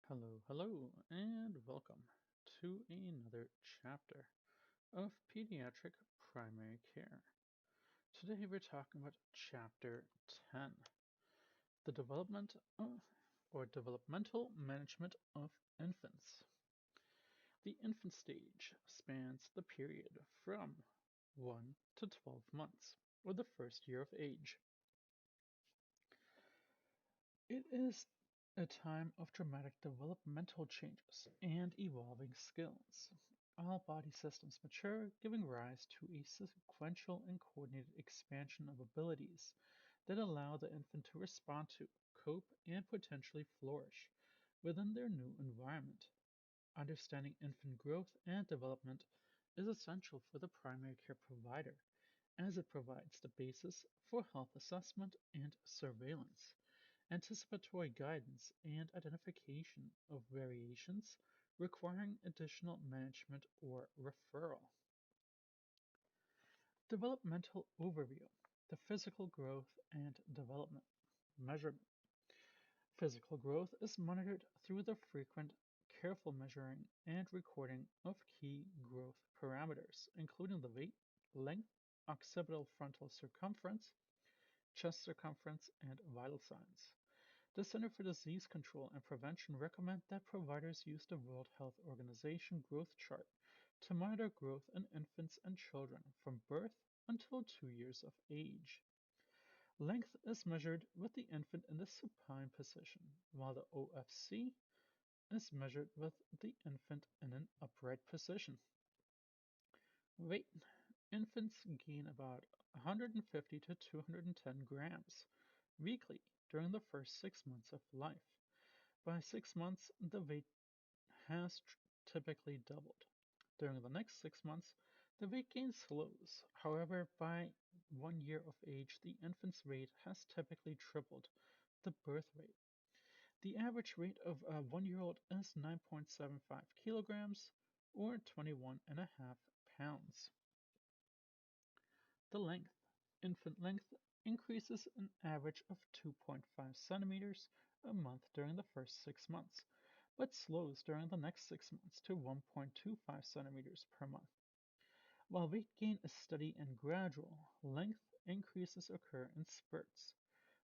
Hello, hello, and welcome to another chapter of Pediatric Primary Care. Today we're talking about Chapter 10, the development of, or developmental management of infants. The infant stage spans the period from 1 to 12 months, or the first year of age. It is a time of dramatic developmental changes and evolving skills. All body systems mature, giving rise to a sequential and coordinated expansion of abilities that allow the infant to respond to, cope, and potentially flourish within their new environment. Understanding infant growth and development is essential for the primary care provider as it provides the basis for health assessment and surveillance, anticipatory guidance, and identification of variations requiring additional management or referral. Developmental overview, the physical growth and development measurement. Physical growth is monitored through the frequent, careful measuring and recording of key growth parameters, including the weight, length, occipital frontal circumference, chest circumference, and vital signs. The Center for Disease Control and Prevention recommend that providers use the World Health Organization growth chart to monitor growth in infants and children from birth until 2 years of age. Length is measured with the infant in the supine position, while the OFC is measured with the infant in an upright position. Weight. Infants gain about 150 to 210 grams weekly during the first 6 months of life. By 6 months, the weight has typically doubled. During the next 6 months, the weight gain slows. However, by 1 year of age, the infant's weight has typically tripled the birth weight. The average weight of a 1-year-old is 9.75 kilograms or 21.5 pounds. The length. Infant length increases an average of 2.5 centimeters a month during the first 6 months, but slows during the next 6 months to 1.25 centimeters per month. While weight gain is steady and gradual, length increases occur in spurts.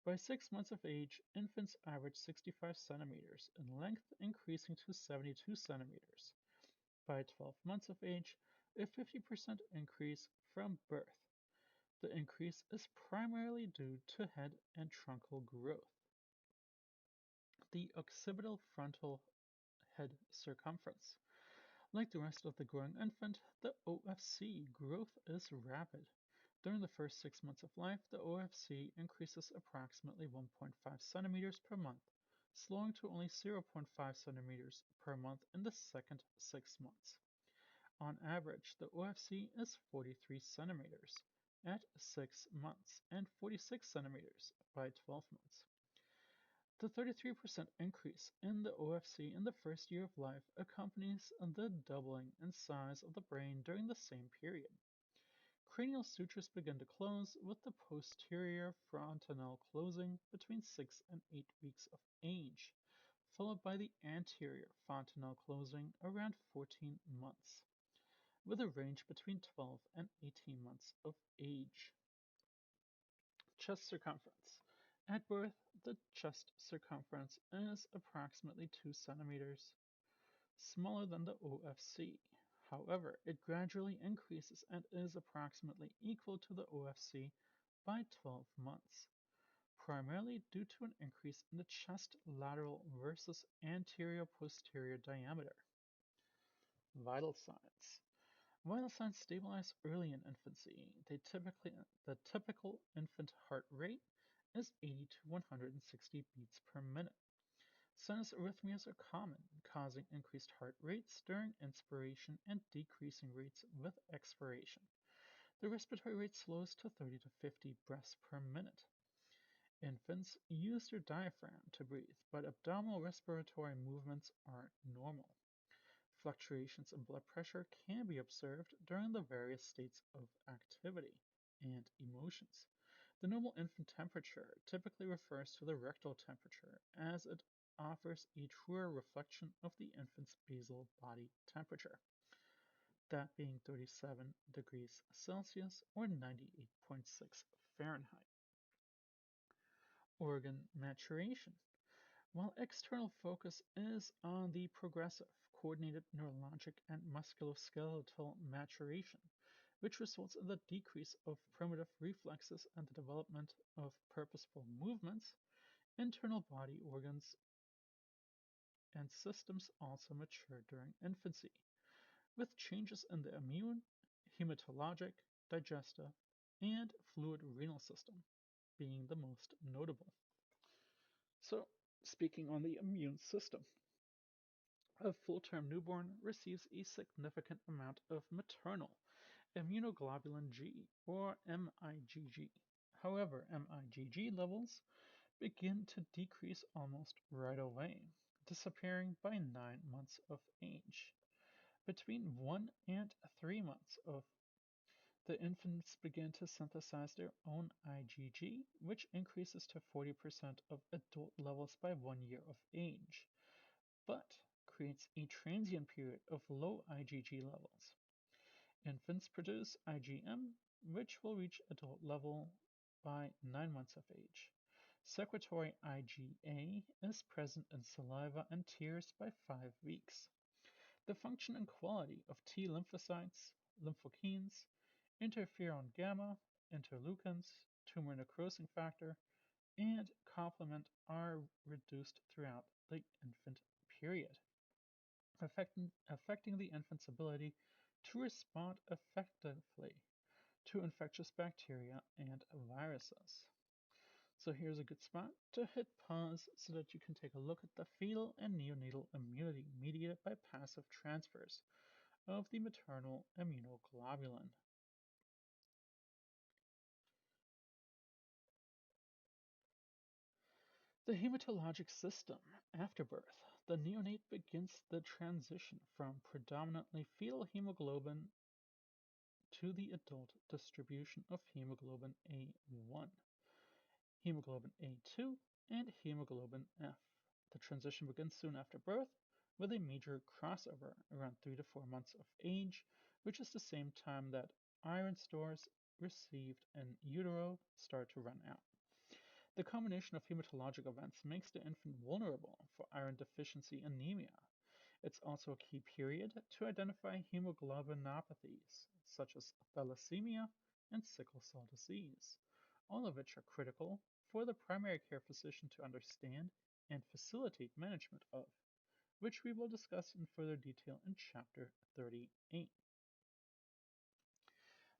By 6 months of age, infants average 65 centimeters in length, increasing to 72 centimeters. By 12 months of age, a 50% increase from birth. The increase is primarily due to head and truncal growth. The occipital frontal head circumference. Like the rest of the growing infant, the OFC growth is rapid. During the first 6 months of life, the OFC increases approximately 1.5 centimeters per month, slowing to only 0.5 centimeters per month in the second 6 months. On average, the OFC is 43 centimeters at 6 months and 46 centimeters by 12 months. The 33% increase in the OFC in the first year of life accompanies the doubling in size of the brain during the same period. Cranial sutures begin to close with the posterior fontanelle closing between 6 and 8 weeks of age, followed by the anterior fontanelle closing around 14 months, with a range between 12 and 18 months of age. Chest circumference. At birth, the chest circumference is approximately 2 centimeters smaller than the OFC. However, it gradually increases and is approximately equal to the OFC by 12 months, primarily due to an increase in the chest lateral versus anterior-posterior diameter. Vital signs. Vital signs stabilize early in infancy. The typical infant heart rate is 80 to 160 beats per minute. Sinus arrhythmias are common, causing increased heart rates during inspiration and decreasing rates with expiration. The respiratory rate slows to 30 to 50 breaths per minute. Infants use their diaphragm to breathe, but abdominal respiratory movements are normal. Fluctuations in blood pressure can be observed during the various states of activity and emotions. The normal infant temperature typically refers to the rectal temperature, as it offers a truer reflection of the infant's basal body temperature, that being 37 degrees Celsius or 98.6 Fahrenheit. Organ maturation. While external focus is on the progressive, coordinated neurologic and musculoskeletal maturation, which results in the decrease of primitive reflexes and the development of purposeful movements, internal body organs and systems also mature during infancy, with changes in the immune, hematologic, digestive, and fluid renal system being the most notable. So, speaking on the immune system, a full-term newborn receives a significant amount of maternal immunoglobulin G, or MIGG. However, MIGG levels begin to decrease almost right away, disappearing by 9 months of age. Between 1 and 3 months of the infants begin to synthesize their own IgG, which increases to 40% of adult levels by 1 year of age, but creates a transient period of low IgG levels. Infants produce IgM, which will reach adult level by 9 months of age. Secretory IgA is present in saliva and tears by 5 weeks. The function and quality of T lymphocytes, lymphokines, interferon gamma, interleukins, tumor necrosing factor, and complement are reduced throughout the infant period, affecting the infant's ability to respond effectively to infectious bacteria and viruses. So here's a good spot to hit pause so that you can take a look at the fetal and neonatal immunity mediated by passive transfers of the maternal immunoglobulin. The hematologic system. After birth, the neonate begins the transition from predominantly fetal hemoglobin to the adult distribution of hemoglobin A1, hemoglobin A2, and hemoglobin F. The transition begins soon after birth, with a major crossover around 3 to 4 months of age, which is the same time that iron stores received in utero start to run out. The combination of hematologic events makes the infant vulnerable for iron deficiency anemia. It's also a key period to identify hemoglobinopathies, such as thalassemia and sickle cell disease, all of which are critical for the primary care physician to understand and facilitate management of, which we will discuss in further detail in Chapter 38.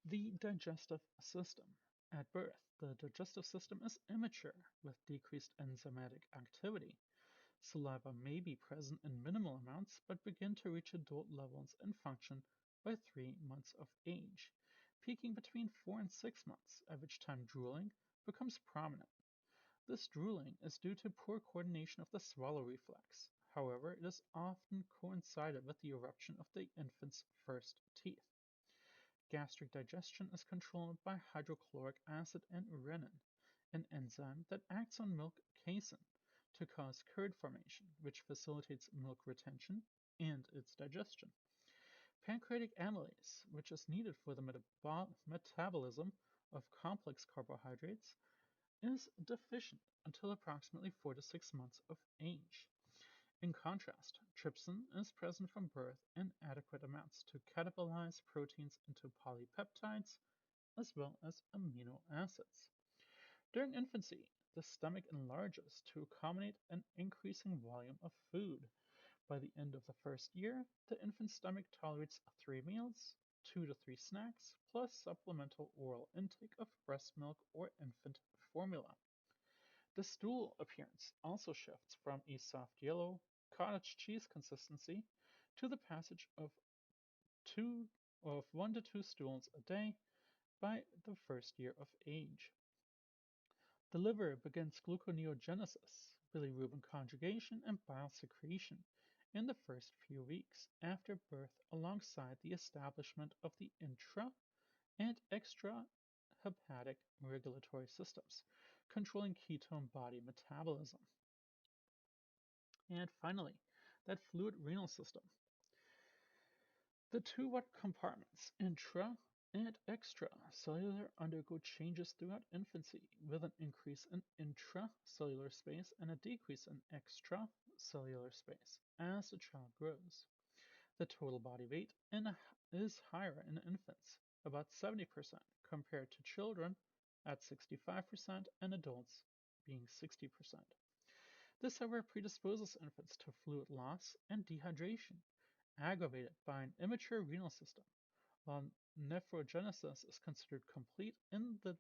The digestive system. At birth, the digestive system is immature with decreased enzymatic activity. Saliva may be present in minimal amounts but begin to reach adult levels and function by 3 months of age, peaking between 4 and 6 months, at which time drooling becomes prominent. This drooling is due to poor coordination of the swallow reflex. However, it is often coincided with the eruption of the infant's first teeth. Gastric digestion is controlled by hydrochloric acid and renin, an enzyme that acts on milk casein to cause curd formation, which facilitates milk retention and its digestion. Pancreatic amylase, which is needed for the metabolism of complex carbohydrates, is deficient until approximately 4 to 6 months of age. In contrast, trypsin is present from birth in adequate amounts to catabolize proteins into polypeptides as well as amino acids. During infancy, the stomach enlarges to accommodate an increasing volume of food. By the end of the first year, the infant's stomach tolerates 3 meals, 2 to 3 snacks, plus supplemental oral intake of breast milk or infant formula. The stool appearance also shifts from a soft yellow, cottage cheese consistency to the passage of 1 to 2 stools a day by the first year of age. The liver begins gluconeogenesis, bilirubin conjugation, and bile secretion in the first few weeks after birth alongside the establishment of the intra and extrahepatic regulatory systems, controlling ketone body metabolism. And finally, that fluid renal system. The two water compartments, intra and extracellular, undergo changes throughout infancy, with an increase in intracellular space and a decrease in extracellular space as the child grows. The total body weight is higher in infants, about 70%, compared to children at 65% and adults being 60%. This, however, predisposes infants to fluid loss and dehydration, aggravated by an immature renal system. While nephrogenesis is considered complete in the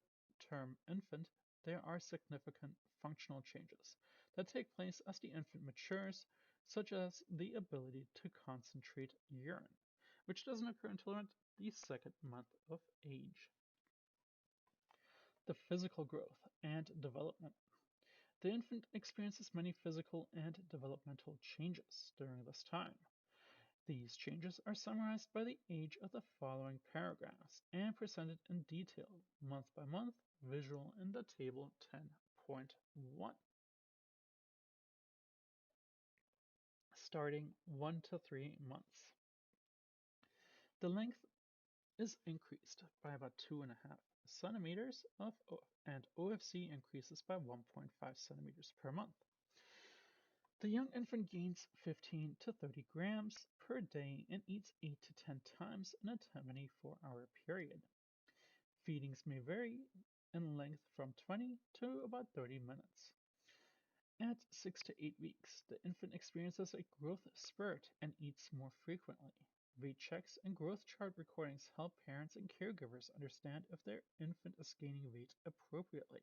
term infant, there are significant functional changes that take place as the infant matures, such as the ability to concentrate urine, which doesn't occur until around the second month of age. The physical growth and development. The infant experiences many physical and developmental changes during this time. These changes are summarized by the age of the following paragraphs and presented in detail, month by month, visual in the table 10.1. Starting 1 to 3 months. The length is increased by about 2.5 centimeters and OFC increases by 1.5 centimeters per month. The young infant gains 15 to 30 grams per day and eats 8 to 10 times in a 24-hour period. Feedings may vary in length from 20 to about 30 minutes. At 6 to 8 weeks, the infant experiences a growth spurt and eats more frequently. Weight checks and growth chart recordings help parents and caregivers understand if their infant is gaining weight appropriately.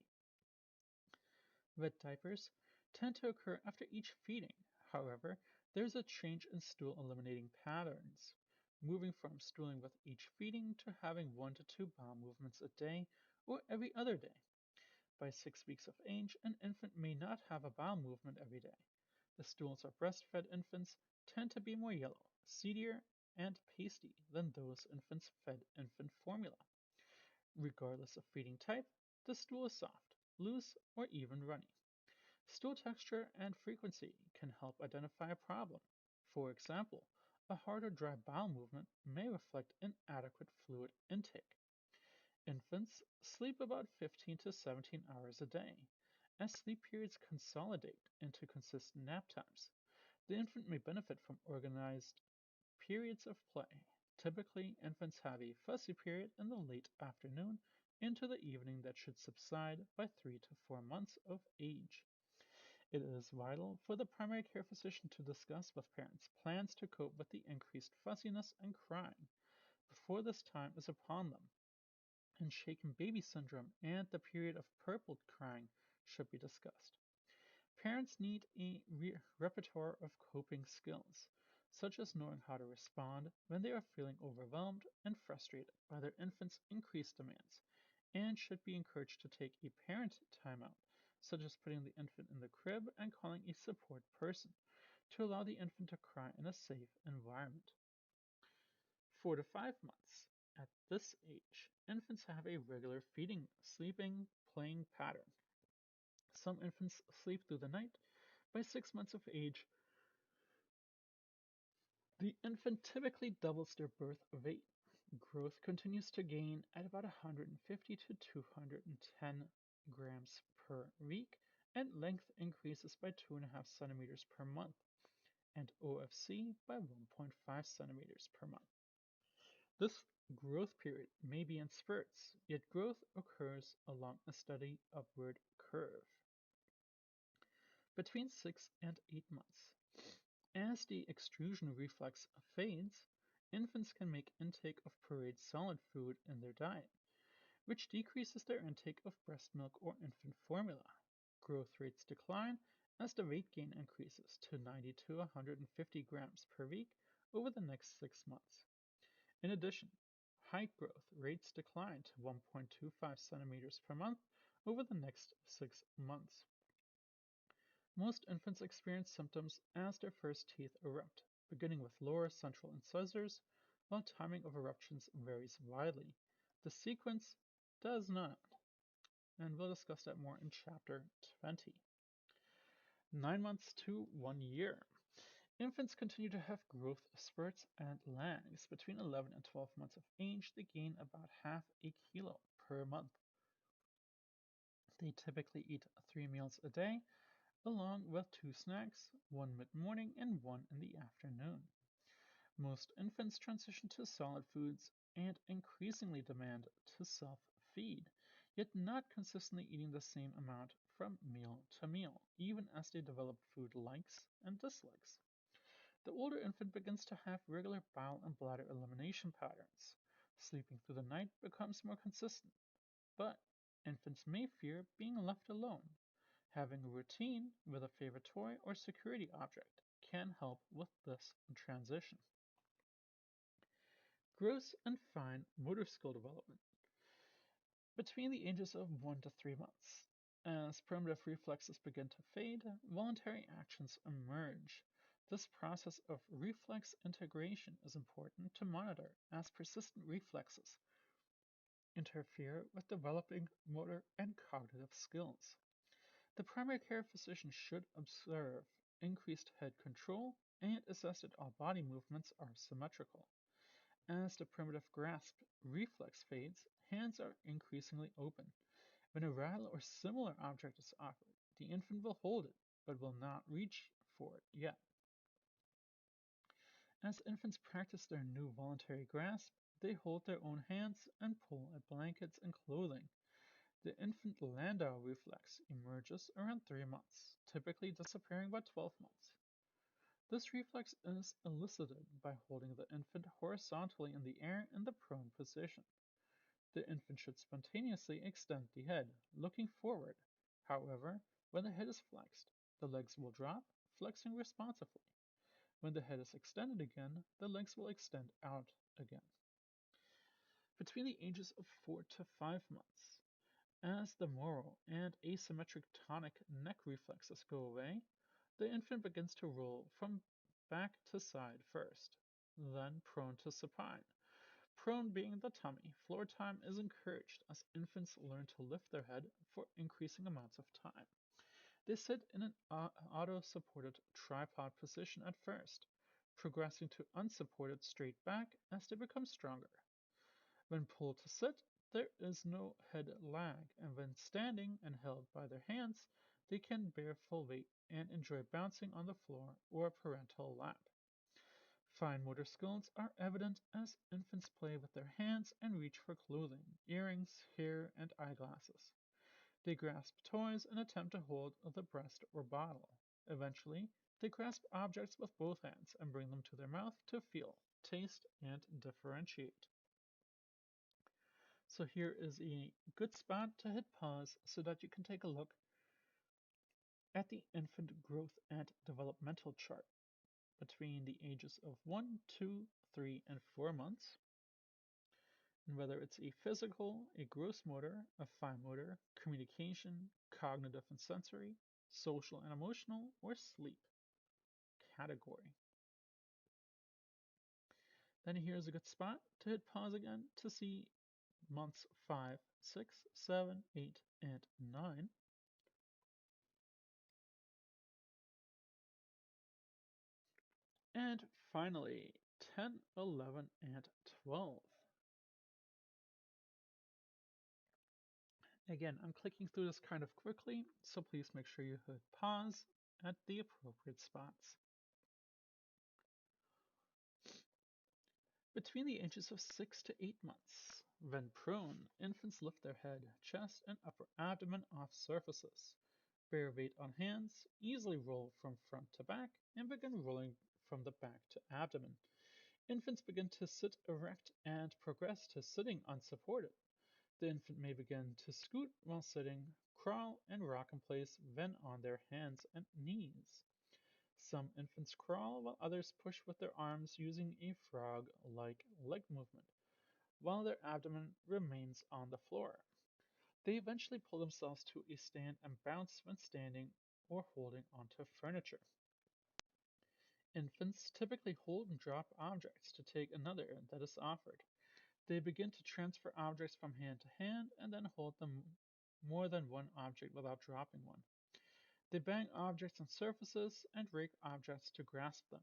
Wet diapers tend to occur after each feeding. However, there's a change in stool eliminating patterns, moving from stooling with each feeding to having 1 to 2 bowel movements a day or every other day. By 6 weeks of age, an infant may not have a bowel movement every day. The stools of breastfed infants tend to be more yellow, seedier, and pasty than those infants fed infant formula. Regardless of feeding type, the stool is soft, loose, or even runny. Stool texture and frequency can help identify a problem. For example, a hard or dry bowel movement may reflect inadequate fluid intake. Infants sleep about 15 to 17 hours a day. As sleep periods consolidate into consistent nap times, the infant may benefit from organized periods of play. Typically, infants have a fussy period in the late afternoon into the evening that should subside by 3 to 4 months of age. It is vital for the primary care physician to discuss with parents plans to cope with the increased fussiness and crying before this time is upon them. And shaken baby syndrome and the period of purple crying should be discussed. Parents need a repertoire of coping skills, such as knowing how to respond when they are feeling overwhelmed and frustrated by their infant's increased demands, and should be encouraged to take a parent timeout, such as putting the infant in the crib and calling a support person to allow the infant to cry in a safe environment. 4 to 5 months. At this age, infants have a regular feeding, sleeping, playing pattern. Some infants sleep through the night. By 6 months of age, the infant typically doubles their birth weight. Growth continues to gain at about 150 to 210 grams per week, and length increases by 2.5 centimeters per month, and OFC by 1.5 centimeters per month. This growth period may be in spurts, yet growth occurs along a steady upward curve. Between 6 and 8 months. As the extrusion reflex fades, infants can make intake of pureed solid food in their diet, which decreases their intake of breast milk or infant formula. Growth rates decline as the weight gain increases to 90 to 150 grams per week over the next 6 months. In addition, height growth rates decline to 1.25 centimeters per month over the next 6 months. Most infants experience symptoms as their first teeth erupt, beginning with lower central incisors, while timing of eruptions varies widely. The sequence does not, and we'll discuss that more in chapter 20. 9 months to 1 year. Infants continue to have growth spurts and lags. Between 11 and 12 months of age, they gain about half a kilo per month. They typically eat 3 meals a day, along with 2 snacks, one mid-morning and one in the afternoon. Most infants transition to solid foods and increasingly demand to self-feed, yet not consistently eating the same amount from meal to meal, even as they develop food likes and dislikes. The older infant begins to have regular bowel and bladder elimination patterns. Sleeping through the night becomes more consistent, but infants may fear being left alone. Having a routine with a favorite toy or security object can help with this transition. Gross and fine motor skill development. Between the ages of 1 to 3 months, as primitive reflexes begin to fade, voluntary actions emerge. This process of reflex integration is important to monitor, as persistent reflexes interfere with developing motor and cognitive skills. The primary care physician should observe increased head control and assess that all body movements are symmetrical. As the primitive grasp reflex fades, hands are increasingly open. When a rattle or similar object is offered, the infant will hold it, but will not reach for it yet. As infants practice their new voluntary grasp, they hold their own hands and pull at blankets and clothing. The infant Landau reflex emerges around 3 months, typically disappearing by 12 months. This reflex is elicited by holding the infant horizontally in the air in the prone position. The infant should spontaneously extend the head, looking forward. However, when the head is flexed, the legs will drop, flexing responsively. When the head is extended again, the legs will extend out again. Between the ages of 4 to 5 months, as the moral and asymmetric tonic neck reflexes go away, the infant begins to roll from back to side first, then prone to supine. Prone being the tummy, floor time is encouraged as infants learn to lift their head for increasing amounts of time. They sit in an auto-supported tripod position at first, progressing to unsupported straight back as they become stronger. When pulled to sit, there is no head lag, and when standing and held by their hands, they can bear full weight and enjoy bouncing on the floor or a parental lap. Fine motor skills are evident as infants play with their hands and reach for clothing, earrings, hair, and eyeglasses. They grasp toys and attempt to hold the breast or bottle. Eventually, they grasp objects with both hands and bring them to their mouth to feel, taste, and differentiate. So here is a good spot to hit pause so that you can take a look at the infant growth and developmental chart between the ages of 1, 2, 3, and 4 months, and whether it's a physical, a gross motor, a fine motor, communication, cognitive and sensory, social and emotional, or sleep category. Then here's a good spot to hit pause again to see months 5, 6, 7, 8, and 9. And finally, 10, 11, and 12. Again, I'm clicking through this kind of quickly, so please make sure you hit pause at the appropriate spots. Between the ages of 6 to 8 months, when prone, infants lift their head, chest, and upper abdomen off surfaces, bear weight on hands, easily roll from front to back, and begin rolling from the back to abdomen. Infants begin to sit erect and progress to sitting unsupported. The infant may begin to scoot while sitting, crawl, and rock in place when on their hands and knees. Some infants crawl while others push with their arms using a frog-like leg movement, while their abdomen remains on the floor. They eventually pull themselves to a stand and bounce when standing or holding onto furniture. Infants typically hold and drop objects to take another that is offered. They begin to transfer objects from hand to hand and then hold them more than one object without dropping one. They bang objects on surfaces and rake objects to grasp them.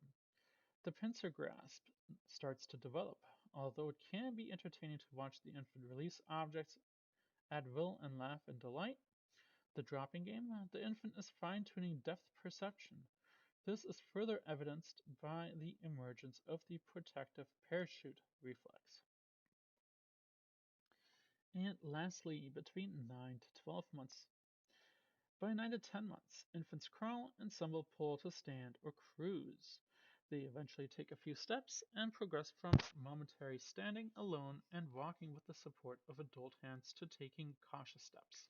The pincer grasp starts to develop, although it can be entertaining to watch the infant release objects at will and laugh in delight. The dropping game, the infant is fine-tuning depth perception. This is further evidenced by the emergence of the protective parachute reflex. And lastly, between 9 to 12 months. By 9 to 10 months, infants crawl and some will pull to stand or cruise. They eventually take a few steps and progress from momentary standing alone and walking with the support of adult hands to taking cautious steps.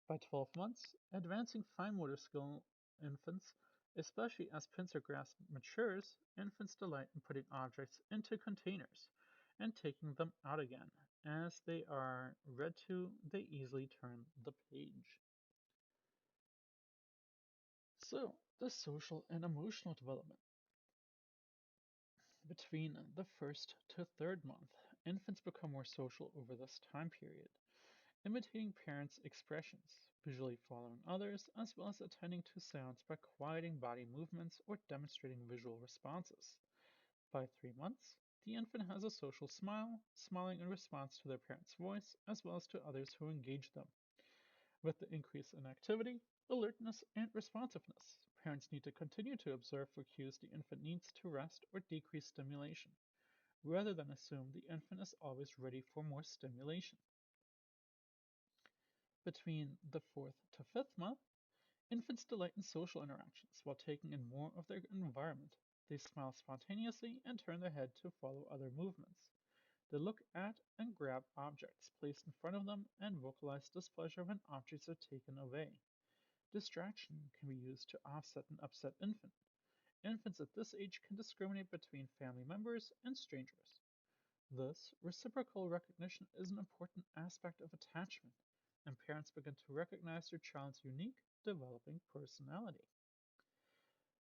By 12 months, advancing fine motor skill infants, especially as pincer grasp matures, infants delight in putting objects into containers and taking them out again. As they are read to, they easily turn the page. So, the social and emotional development. Between the first to third month, infants become more social over this time period, imitating parents' expressions, visually following others, as well as attending to sounds by quieting body movements or demonstrating visual responses. By 3 months, the infant has a social smile, smiling in response to their parent's voice, as well as to others who engage them. With the increase in activity, alertness, and responsiveness, parents need to continue to observe for cues the infant needs to rest or decrease stimulation, rather than assume the infant is always ready for more stimulation. Between the fourth to fifth month, infants delight in social interactions while taking in more of their environment. They smile spontaneously and turn their head to follow other movements. They look at and grab objects placed in front of them and vocalize displeasure when objects are taken away. Distraction can be used to offset an upset infant. Infants at this age can discriminate between family members and strangers. Thus, reciprocal recognition is an important aspect of attachment, and parents begin to recognize their child's unique, developing personality.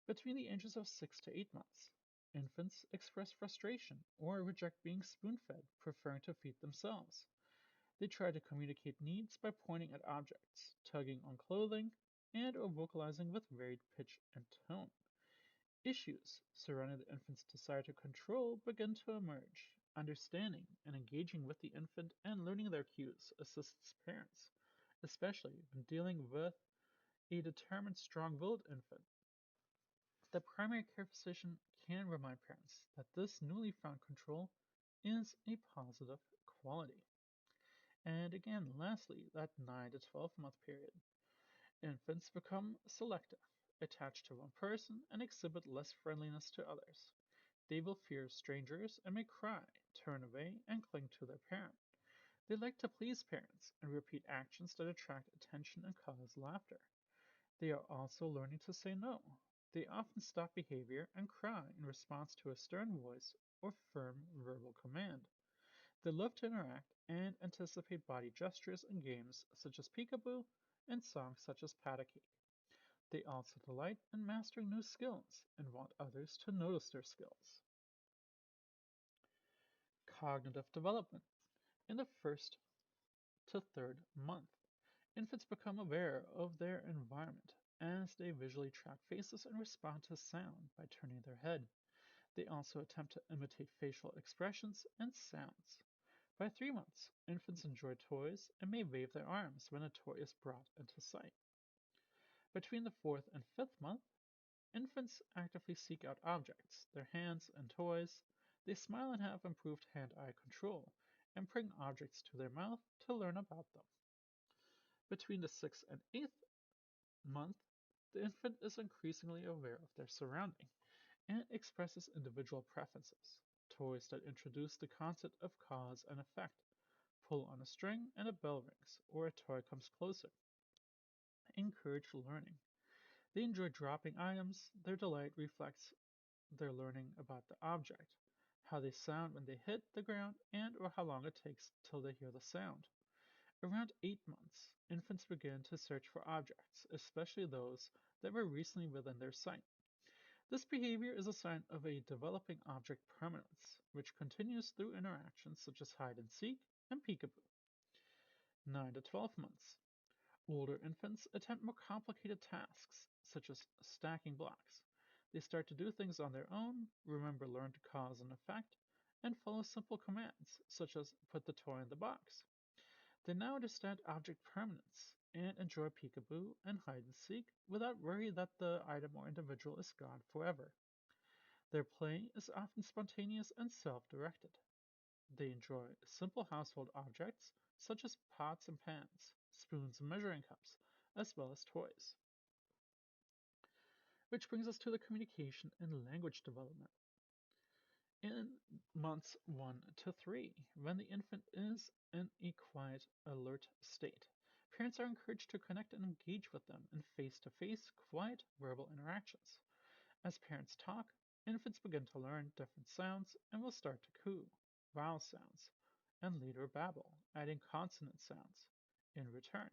Between the ages of 6 to 8 months, infants express frustration or reject being spoon-fed, preferring to feed themselves. They try to communicate needs by pointing at objects, tugging on clothing, and or vocalizing with varied pitch and tone. Issues surrounding the infant's desire to control begin to emerge. Understanding and engaging with the infant and learning their cues assists parents, especially when dealing with a determined, strong-willed infant. The primary care physician can remind parents that this newly found control is a positive quality. And again, lastly, that 9 to 12-month period. Infants become selective, attached to one person, and exhibit less friendliness to others. They will fear strangers and may cry, turn away, and cling to their parent. They like to please parents and repeat actions that attract attention and cause laughter. They are also learning to say no. They often stop behavior and cry in response to a stern voice or firm verbal command. They love to interact and anticipate body gestures in games such as peekaboo and songs such as pat a cake. They also delight in mastering new skills and want others to notice their skills. Cognitive development. In the first to third month, infants become aware of their environment as they visually track faces and respond to sound by turning their head. They also attempt to imitate facial expressions and sounds. By 3 months, infants enjoy toys and may wave their arms when a toy is brought into sight. Between the fourth and fifth month, infants actively seek out objects, their hands and toys. They smile and have improved hand-eye control and bring objects to their mouth to learn about them. Between the sixth and eighth month, the infant is increasingly aware of their surrounding and expresses individual preferences. Toys that introduce the concept of cause and effect. Pull on a string and a bell rings, or a toy comes closer. Encourage learning. They enjoy dropping items. Their delight reflects their learning about the object, how they sound when they hit the ground, and or how long it takes till they hear the sound. Around 8 months, infants begin to search for objects, especially those that were recently within their sight. This behavior is a sign of a developing object permanence, which continues through interactions such as hide and seek and peekaboo. 9 to 12 months. Older infants attempt more complicated tasks, such as stacking blocks. They start to do things on their own, remember learned cause and effect, and follow simple commands, such as put the toy in the box. They now understand object permanence and enjoy peekaboo and hide and seek without worry that the item or individual is gone forever. Their play is often spontaneous and self-directed. They enjoy simple household objects such as pots and pans, spoons and measuring cups, as well as toys. Which brings us to the communication and language development. In months 1 to 3, when the infant is in a quiet, alert state, parents are encouraged to connect and engage with them in face to face, quiet verbal interactions. As parents talk, infants begin to learn different sounds and will start to coo, vowel sounds, and later babble, adding consonant sounds. In return,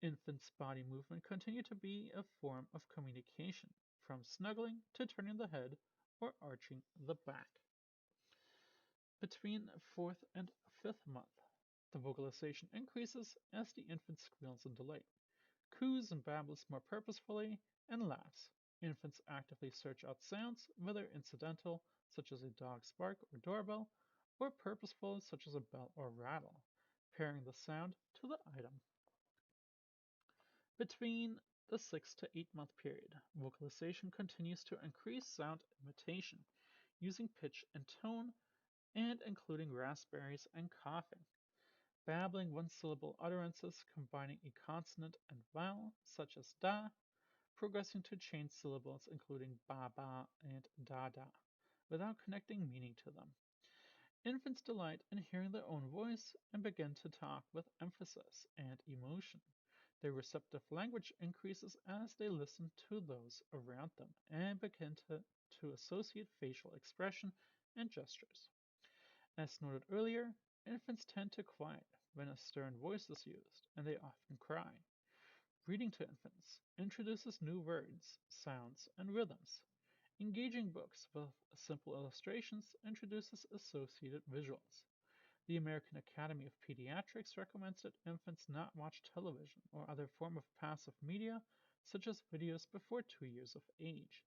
infants' body movement continue to be a form of communication, from snuggling to turning the head or arching the back. Between fourth and fifth month, the vocalization increases as the infant squeals in delight, coos and babbles more purposefully, and laughs. Infants actively search out sounds, whether incidental, such as a dog's bark or doorbell, or purposeful, such as a bell or rattle, pairing the sound to the item. Between the 6 to 8 month period, vocalization continues to increase sound imitation, using pitch and tone, and including raspberries and coughing. Babbling one-syllable utterances combining a consonant and vowel, such as da, progressing to chained syllables including ba-ba and da-da, without connecting meaning to them. Infants delight in hearing their own voice and begin to talk with emphasis and emotion. Their receptive language increases as they listen to those around them and begin to associate facial expression and gestures. As noted earlier, infants tend to quiet when a stern voice is used, and they often cry. Reading to infants introduces new words, sounds, and rhythms. Engaging books with simple illustrations introduces associated visuals. The American Academy of Pediatrics recommends that infants not watch television or other form of passive media, such as videos before 2 years of age.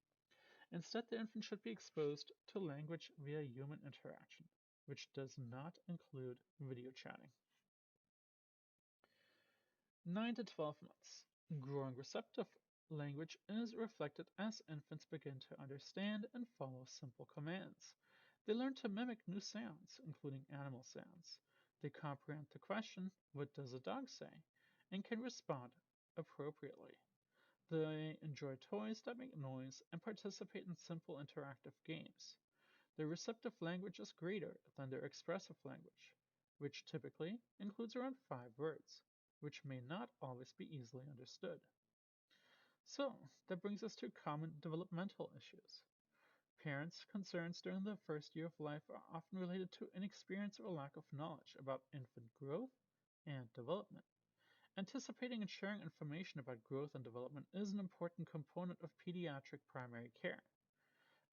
Instead, the infant should be exposed to language via human interaction, which does not include video chatting. 9 to 12 months. Growing receptive language is reflected as infants begin to understand and follow simple commands. They learn to mimic new sounds, including animal sounds. They comprehend the question, "What does a dog say?" and can respond appropriately. They enjoy toys that make noise and participate in simple interactive games. Their receptive language is greater than their expressive language, which typically includes around 5 words, which may not always be easily understood. So, that brings us to common developmental issues. Parents' concerns during the first year of life are often related to inexperience or lack of knowledge about infant growth and development. Anticipating and sharing information about growth and development is an important component of pediatric primary care.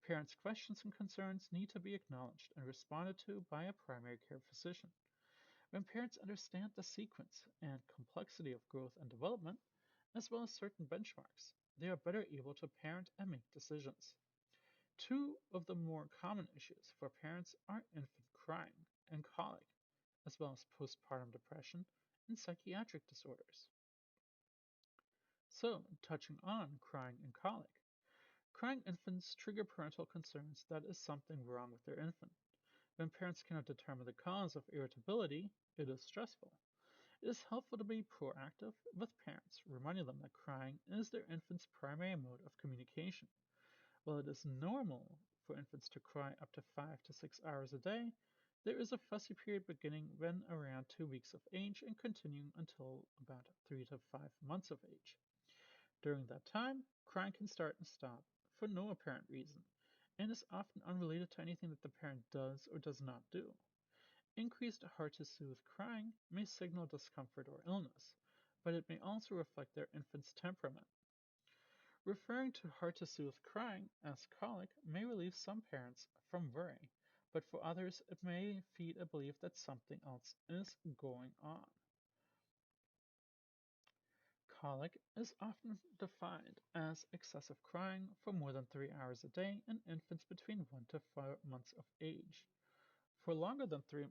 Parents' questions and concerns need to be acknowledged and responded to by a primary care physician. When parents understand the sequence and complexity of growth and development, as well as certain benchmarks, they are better able to parent and make decisions. Two of the more common issues for parents are infant crying and colic, as well as postpartum depression and psychiatric disorders. So, touching on crying and colic. Crying infants trigger parental concerns that is something wrong with their infant. When parents cannot determine the cause of irritability, it is stressful. It is helpful to be proactive with parents, reminding them that crying is their infant's primary mode of communication. While it is normal for infants to cry up to 5 to 6 hours a day, there is a fussy period beginning when around 2 weeks of age and continuing until about 3 to 5 months of age. During that time, crying can start and stop for no apparent reason, and is often unrelated to anything that the parent does or does not do. Increased hard-to-soothe crying may signal discomfort or illness, but it may also reflect their infant's temperament. Referring to hard-to-soothe crying as colic may relieve some parents from worry, but for others it may feed a belief that something else is going on. Colic is often defined as excessive crying for more than 3 hours a day in infants between 1 to 4 months of age. For longer than 3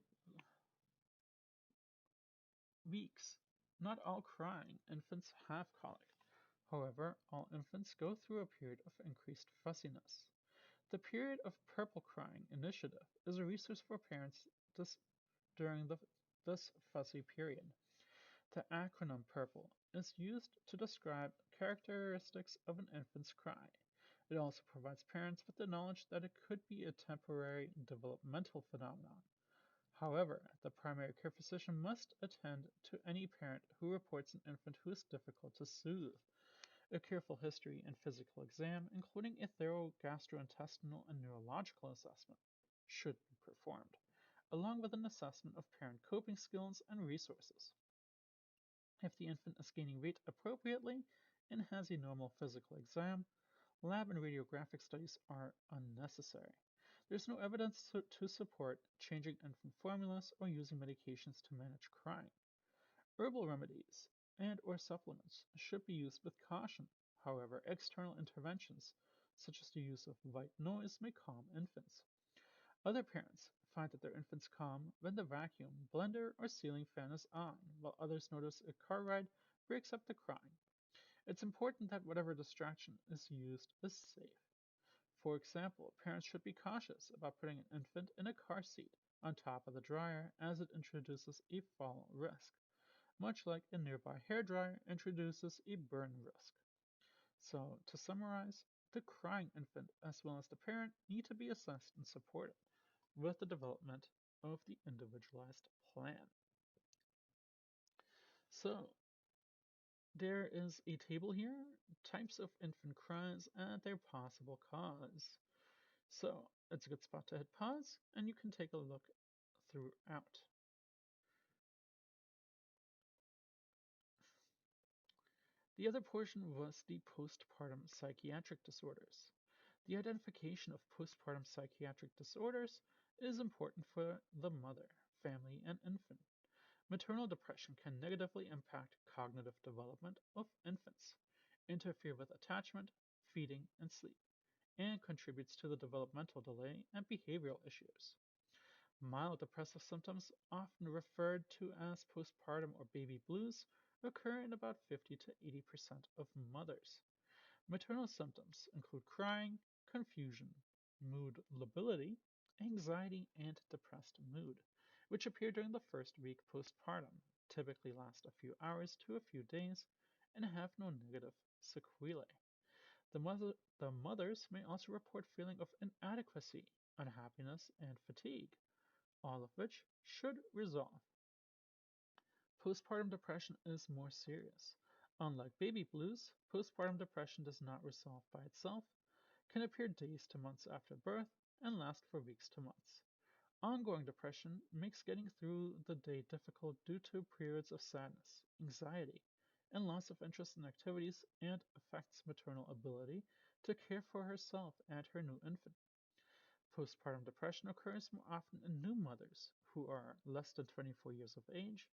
weeks, not all crying infants have colic. However, all infants go through a period of increased fussiness. The Period of Purple Crying Initiative is a resource for parents during this fussy period. The acronym PURPLE is used to describe characteristics of an infant's cry. It also provides parents with the knowledge that it could be a temporary developmental phenomenon. However, the primary care physician must attend to any parent who reports an infant who is difficult to soothe. A careful history and physical exam, including a thorough gastrointestinal and neurological assessment, should be performed, along with an assessment of parent coping skills and resources. If the infant is gaining weight appropriately and has a normal physical exam, lab and radiographic studies are unnecessary. There's no evidence to support changing infant formulas or using medications to manage crying. Herbal remedies and/or supplements should be used with caution. However, external interventions, such as the use of white noise, may calm infants. Other parents find that their infants calm when the vacuum, blender, or ceiling fan is on, while others notice a car ride breaks up the crying. It's important that whatever distraction is used is safe. For example, parents should be cautious about putting an infant in a car seat on top of the dryer as it introduces a fall risk, much like a nearby hairdryer introduces a burn risk. So, to summarize, the crying infant as well as the parent need to be assessed and supported with the development of the individualized plan. So, there is a table here, types of infant cries and their possible cause. So, it's a good spot to hit pause, and you can take a look throughout. The other portion was the postpartum psychiatric disorders. The identification of postpartum psychiatric disorders is important for the mother, family, and infant. Maternal depression can negatively impact cognitive development of infants, interfere with attachment, feeding, and sleep, and contributes to the developmental delay and behavioral issues. Mild depressive symptoms, often referred to as postpartum or baby blues, occur in about 50 to 80% of mothers. Maternal symptoms include crying, confusion, mood lability, anxiety, and depressed mood, which appear during the first week postpartum, typically last a few hours to a few days, and have no negative sequelae. The mothers may also report feeling of inadequacy, unhappiness, and fatigue, all of which should resolve. Postpartum depression is more serious. Unlike baby blues, postpartum depression does not resolve by itself, can appear days to months after birth, and last for weeks to months. Ongoing depression makes getting through the day difficult due to periods of sadness, anxiety, and loss of interest in activities, and affects maternal ability to care for herself and her new infant. Postpartum depression occurs more often in new mothers who are less than 24 years of age,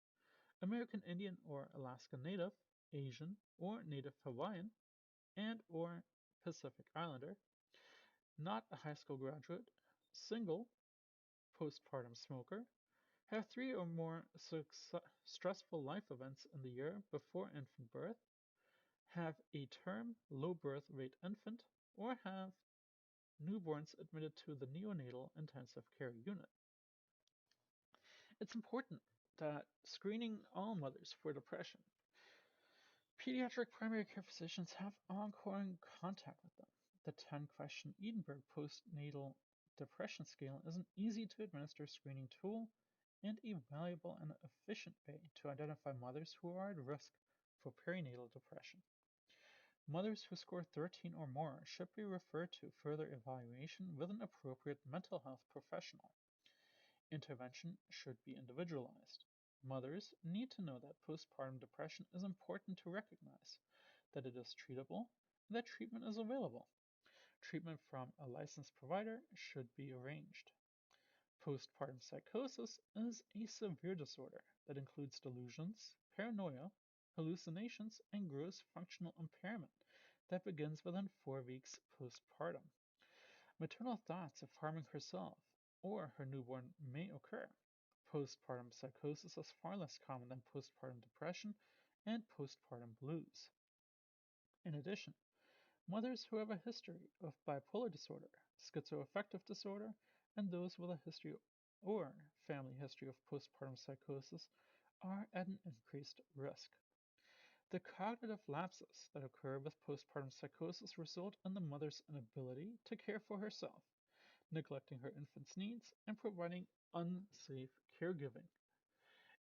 American Indian or Alaska Native, Asian or Native Hawaiian, and/or Pacific Islander, not a high school graduate, single, postpartum smoker, have three or more stressful life events in the year before infant birth, have a term low birth rate infant, or have newborns admitted to the neonatal intensive care unit. It's important that screening all mothers for depression. Pediatric primary care physicians have ongoing contact with them. The 10-question Edinburgh postnatal depression scale is an easy to administer screening tool and a valuable and efficient way to identify mothers who are at risk for perinatal depression. Mothers who score 13 or more should be referred to further evaluation with an appropriate mental health professional. Intervention should be individualized. Mothers need to know that postpartum depression is important to recognize, that it is treatable, and that treatment is available. Treatment from a licensed provider should be arranged. Postpartum psychosis is a severe disorder that includes delusions, paranoia, hallucinations, and gross functional impairment that begins within 4 weeks postpartum. Maternal thoughts of harming herself or her newborn may occur. Postpartum psychosis is far less common than postpartum depression and postpartum blues. In addition, mothers who have a history of bipolar disorder, schizoaffective disorder, and those with a history or family history of postpartum psychosis are at an increased risk. The cognitive lapses that occur with postpartum psychosis result in the mother's inability to care for herself, neglecting her infant's needs, and providing unsafe caregiving.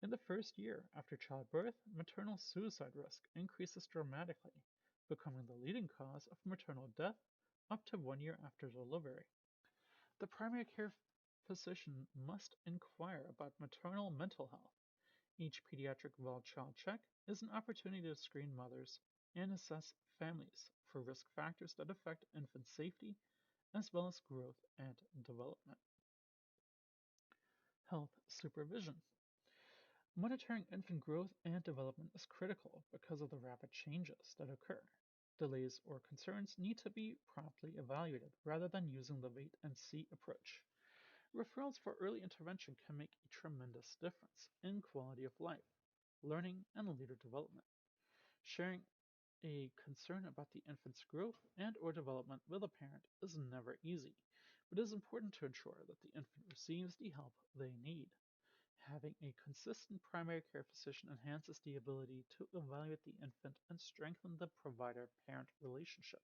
In the first year after childbirth, maternal suicide risk increases dramatically, becoming the leading cause of maternal death up to 1 year after delivery. The primary care physician must inquire about maternal mental health. Each pediatric well child check is an opportunity to screen mothers and assess families for risk factors that affect infant safety as well as growth and development. Health supervision. Monitoring infant growth and development is critical because of the rapid changes that occur. Delays or concerns need to be promptly evaluated rather than using the wait and see approach. Referrals for early intervention can make a tremendous difference in quality of life, learning, and later development. Sharing a concern about the infant's growth and or development with a parent is never easy, but it is important to ensure that the infant receives the help they need. Having a consistent primary care physician enhances the ability to evaluate the infant and strengthen the provider-parent relationship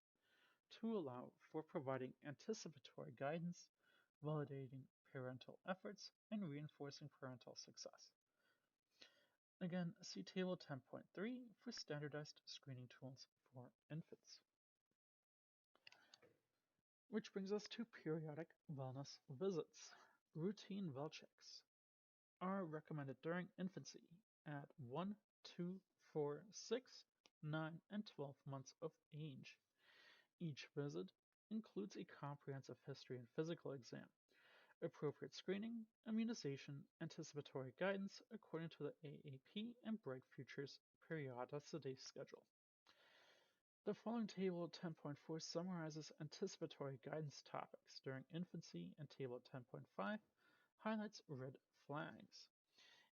to allow for providing anticipatory guidance, validating parental efforts, and reinforcing parental success. Again, see Table 10.3 for standardized screening tools for infants. Which brings us to periodic wellness visits. Routine well checks are recommended during infancy at 1, 2, 4, 6, 9, and 12 months of age. Each visit includes a comprehensive history and physical exam, appropriate screening, immunization, anticipatory guidance according to the AAP and Bright Futures periodicity schedule. The following table 10.4 summarizes anticipatory guidance topics during infancy, and table 10.5 highlights red flags.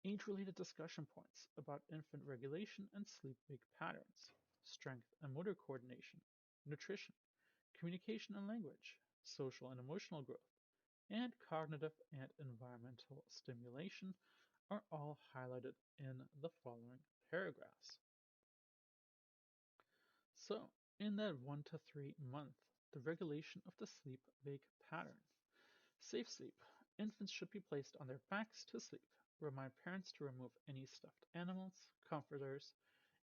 Age-related discussion points about infant regulation and sleep-wake patterns, strength and motor coordination, nutrition, communication and language, social and emotional growth, and cognitive and environmental stimulation are all highlighted in the following paragraphs. So, in that 1 to 3 month, the regulation of the sleep-wake pattern. Safe sleep. Infants should be placed on their backs to sleep. Remind parents to remove any stuffed animals, comforters,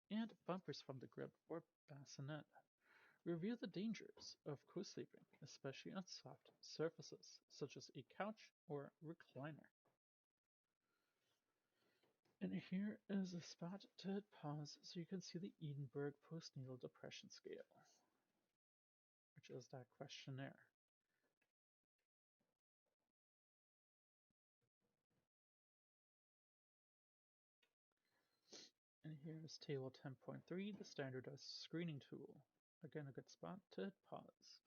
and bumpers from the crib or bassinet. Review the dangers of co-sleeping, especially on soft surfaces, such as a couch or recliner. And here is a spot to hit pause so you can see the Edinburgh Postnatal Depression Scale, which is that questionnaire. And here's table 10.3, the standardized screening tool. Again, a good spot to hit pause.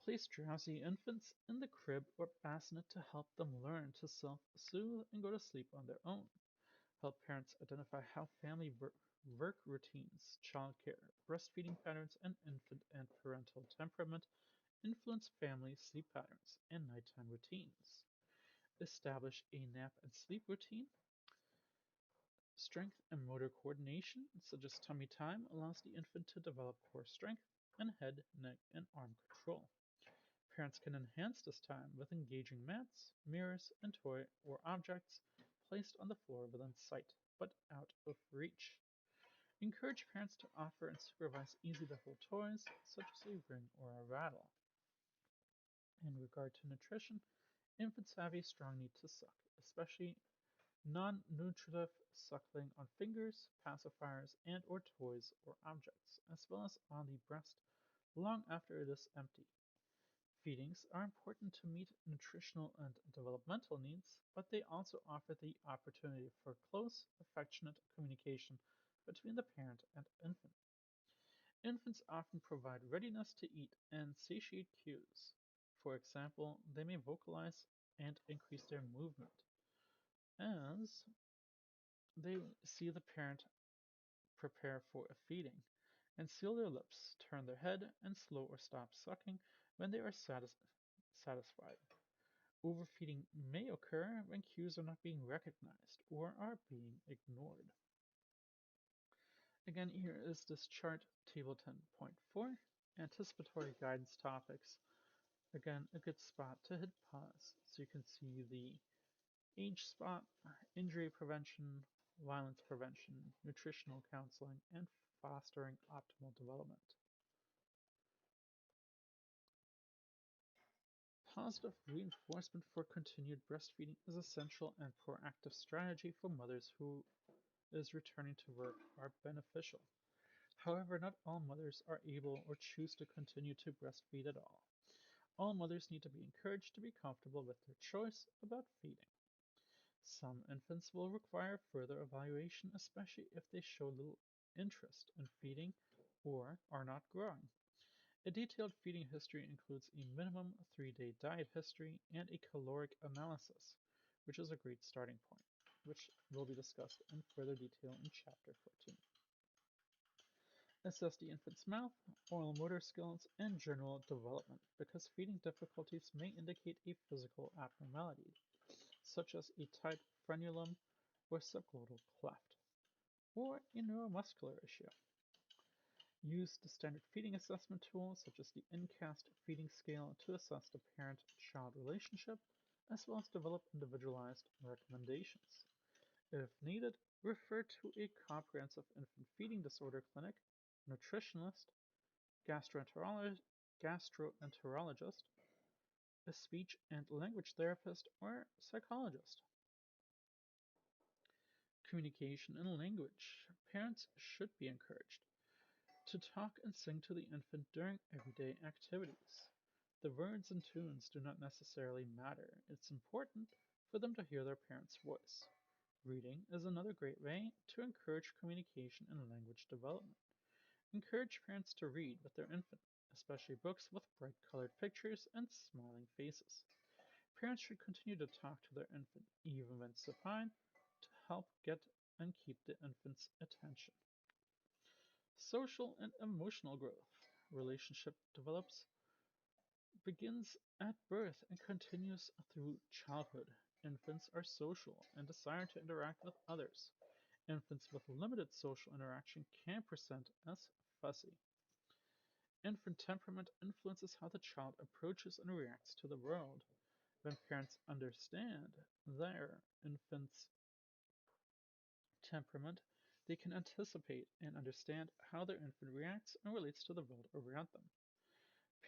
Place drowsy infants in the crib or bassinet to help them learn to self-soothe and go to sleep on their own. Help parents identify how family work routines, childcare, breastfeeding patterns, and infant and parental temperament influence family sleep patterns and nighttime routines. Establish a nap and sleep routine. Strength and motor coordination, such as tummy time, allows the infant to develop core strength and head, neck, and arm control. Parents can enhance this time with engaging mats, mirrors, and toy or objects placed on the floor within sight, but out of reach. Encourage parents to offer and supervise easy-to-hold toys, such as a ring or a rattle. In regard to nutrition, infants have a strong need to suck, especially non-nutritive suckling on fingers, pacifiers, and or toys or objects, as well as on the breast long after it is empty. Feedings are important to meet nutritional and developmental needs, but they also offer the opportunity for close, affectionate communication between the parent and infant. Infants often provide readiness to eat and satiate cues. For example, they may vocalize and increase their movement as they see the parent prepare for a feeding, and seal their lips, turn their head, and slow or stop sucking when they are satisfied. Overfeeding may occur when cues are not being recognized or are being ignored. Again, here is this chart, table 10.4, anticipatory guidance topics. Again, a good spot to hit pause so you can see the age spot, injury prevention, violence prevention, nutritional counseling, and fostering optimal development. Positive reinforcement for continued breastfeeding is essential and proactive strategy for mothers who is returning to work are beneficial. However, not all mothers are able or choose to continue to breastfeed at all. All mothers need to be encouraged to be comfortable with their choice about feeding. Some infants will require further evaluation, especially if they show little interest in feeding or are not growing. A detailed feeding history includes a minimum 3-day diet history and a caloric analysis, which is a great starting point, which will be discussed in further detail in Chapter 14. Assess the infant's mouth, oral motor skills, and general development, because feeding difficulties may indicate a physical abnormality, such as a tight frenulum or subglottal cleft, or a neuromuscular issue. Use the standard feeding assessment tools such as the InCast feeding scale to assess the parent-child relationship, as well as develop individualized recommendations. If needed, refer to a comprehensive infant feeding disorder clinic, nutritionist, gastroenterologist, a speech and language therapist, or psychologist. Communication and language. Parents should be encouraged to talk and sing to the infant during everyday activities. The words and tunes do not necessarily matter. It's important for them to hear their parent's voice. Reading is another great way to encourage communication and language development. Encourage parents to read with their infant, especially books with bright colored pictures and smiling faces. Parents should continue to talk to their infant, even when supine, to help get and keep the infant's attention. Social and emotional growth. Relationship develops, begins at birth and continues through childhood. Infants are social and desire to interact with others. Infants with limited social interaction can present as fussy. Infant temperament influences how the child approaches and reacts to the world. When parents understand their infant's temperament, they can anticipate and understand how their infant reacts and relates to the world around them.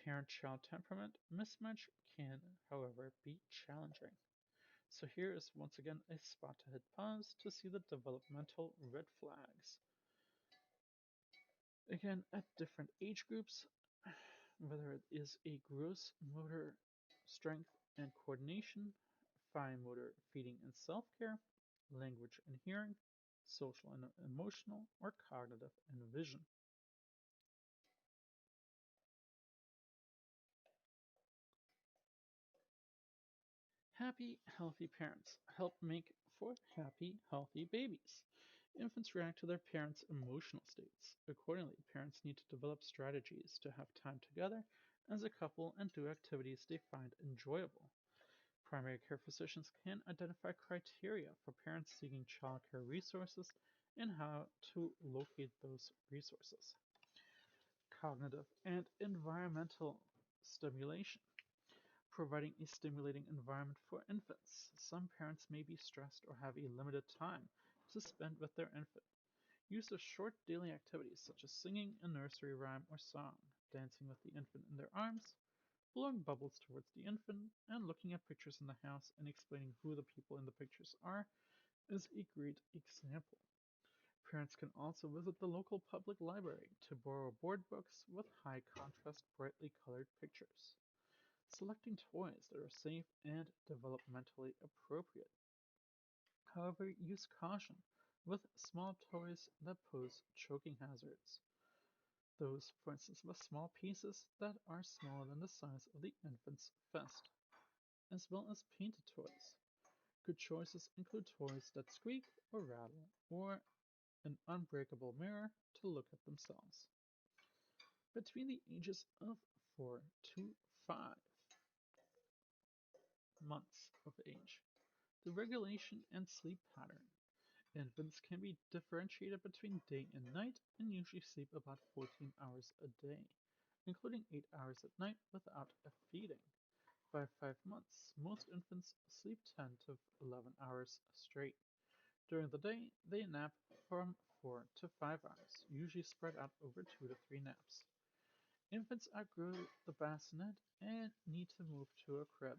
Parent-child temperament mismatch can, however, be challenging. So here is once again a spot to hit pause to see the developmental red flags. Again, at different age groups, whether it is a gross motor strength and coordination, fine motor feeding and self-care, language and hearing, social and emotional, or cognitive and vision. Happy, healthy parents help make for happy, healthy babies. Infants react to their parents' emotional states. Accordingly, parents need to develop strategies to have time together as a couple and do activities they find enjoyable. Primary care physicians can identify criteria for parents seeking childcare resources and how to locate those resources. Cognitive and environmental stimulation. Providing a stimulating environment for infants. Some parents may be stressed or have a limited time to spend with their infant. Use of short daily activities such as singing a nursery rhyme or song, dancing with the infant in their arms, blowing bubbles towards the infant, and looking at pictures in the house and explaining who the people in the pictures are is a great example. Parents can also visit the local public library to borrow board books with high contrast, brightly colored pictures. selecting toys that are safe and developmentally appropriate. However, use caution with small toys that pose choking hazards. Those, for instance, with small pieces that are smaller than the size of the infant's fist, as well as painted toys. Good choices include toys that squeak or rattle, or an unbreakable mirror to look at themselves. Between the ages of 4 to 5 months of age, the regulation and sleep pattern. Infants can be differentiated between day and night and usually sleep about 14 hours a day, including 8 hours at night without a feeding. By 5 months, most infants sleep 10 to 11 hours straight. During the day, they nap from 4 to 5 hours, usually spread out over 2 to 3 naps. Infants outgrow the bassinet and need to move to a crib.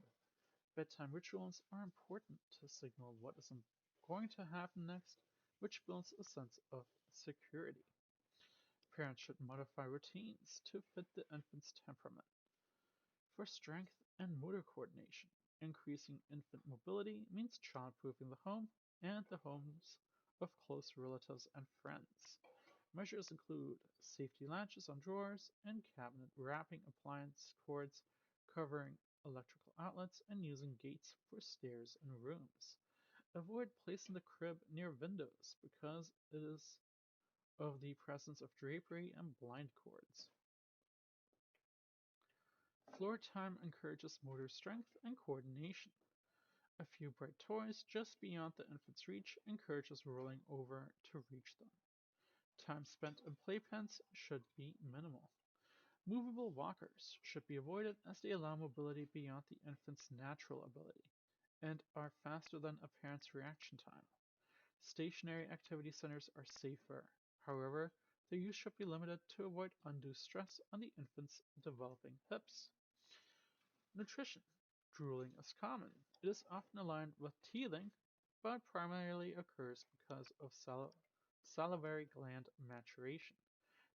Bedtime rituals are important to signal what is going to happen next, which builds a sense of security. Parents should modify routines to fit the infant's temperament. For strength and motor coordination, increasing infant mobility means childproofing the home and the homes of close relatives and friends. Measures include safety latches on drawers and cabinet wrapping appliance cords, covering electrical outlets, and using gates for stairs and rooms. Avoid placing the crib near windows because it is of the presence of drapery and blind cords. Floor time encourages motor strength and coordination. A few bright toys just beyond the infant's reach encourages rolling over to reach them. Time spent in playpens should be minimal. Movable walkers should be avoided as they allow mobility beyond the infant's natural ability and are faster than a parent's reaction time. Stationary activity centers are safer. However, their use should be limited to avoid undue stress on the infant's developing hips. Nutrition. Drooling is common. It is often aligned with teething, but primarily occurs because of salivary gland maturation.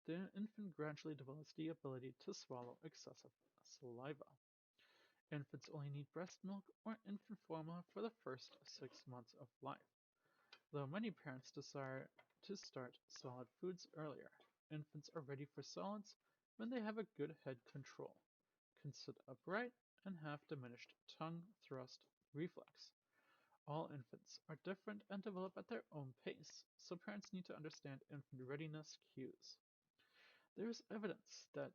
The infant gradually develops the ability to swallow excessive saliva. Infants only need breast milk or infant formula for the first 6 months of life. Though many parents desire to start solid foods earlier, infants are ready for solids when they have a good head control, can sit upright, and have diminished tongue thrust reflex. All infants are different and develop at their own pace, so parents need to understand infant readiness cues. There is evidence that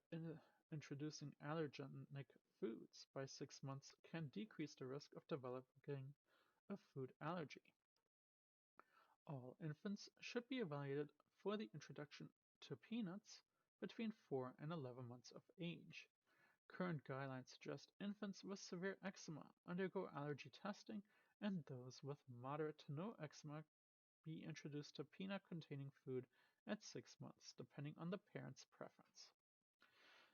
introducing allergenic foods by 6 months can decrease the risk of developing a food allergy. All infants should be evaluated for the introduction to peanuts between 4 and 11 months of age. Current guidelines suggest infants with severe eczema undergo allergy testing and those with moderate to no eczema be introduced to peanut-containing food at 6 months, depending on the parent's preference.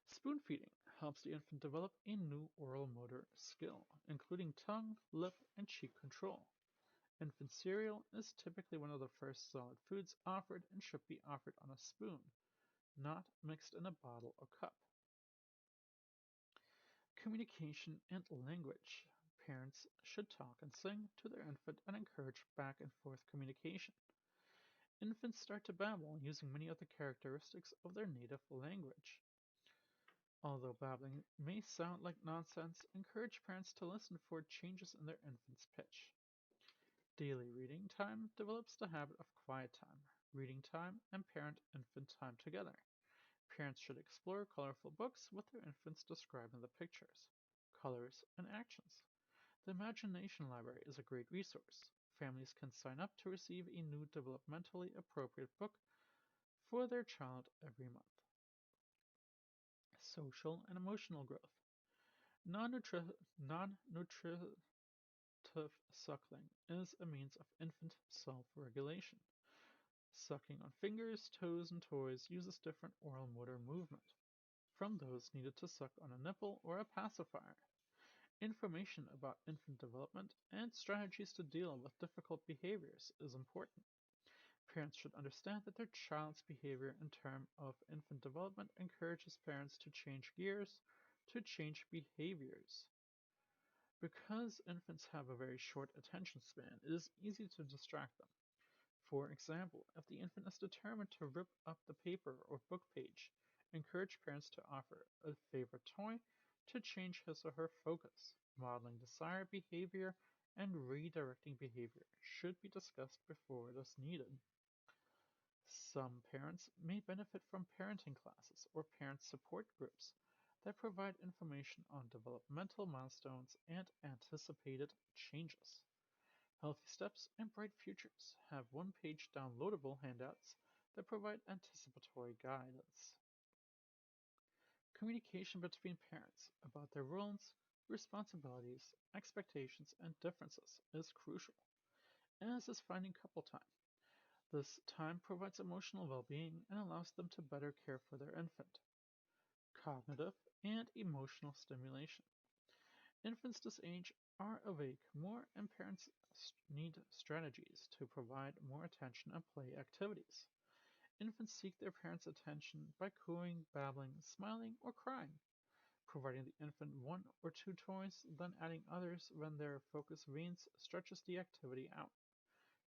Spoon feeding helps the infant develop a new oral motor skill, including tongue, lip, and cheek control. Infant cereal is typically one of the first solid foods offered and should be offered on a spoon, not mixed in a bottle or cup. Communication and language. Parents should talk and sing to their infant and encourage back and forth communication. Infants start to babble using many of the characteristics of their native language. Although babbling may sound like nonsense, encourage parents to listen for changes in their infant's pitch. Daily reading time develops the habit of quiet time, reading time, and parent-infant time together. Parents should explore colorful books with their infants describing the pictures, colors, and actions. The Imagination Library is a great resource. Families can sign up to receive a new developmentally appropriate book for their child every month. Social and emotional growth. Non-nutritive suckling is a means of infant self-regulation. Sucking on fingers, toes, and toys uses different oral motor movement from those needed to suck on a nipple or a pacifier. Information about infant development and strategies to deal with difficult behaviors is important. Parents should understand that their child's behavior in terms of infant development encourages parents to change gears to change behaviors. Because infants have a very short attention span, it is easy to distract them. For example, if the infant is determined to rip up the paper or book page, encourage parents to offer a favorite toy to change his or her focus. Modeling desired behavior and redirecting behavior should be discussed before it is needed. Some parents may benefit from parenting classes or parent support groups that provide information on developmental milestones and anticipated changes. Healthy Steps and Bright Futures have one-page downloadable handouts that provide anticipatory guidance. Communication between parents about their roles, responsibilities, expectations, and differences is crucial, as is finding couple time. This time provides emotional well-being and allows them to better care for their infant. Cognitive and emotional stimulation. Infants this age are awake more and parents need strategies to provide more attention and play activities. Infants seek their parents' attention by cooing, babbling, smiling, or crying. Providing the infant one or two toys, then adding others when their focus wanes stretches the activity out.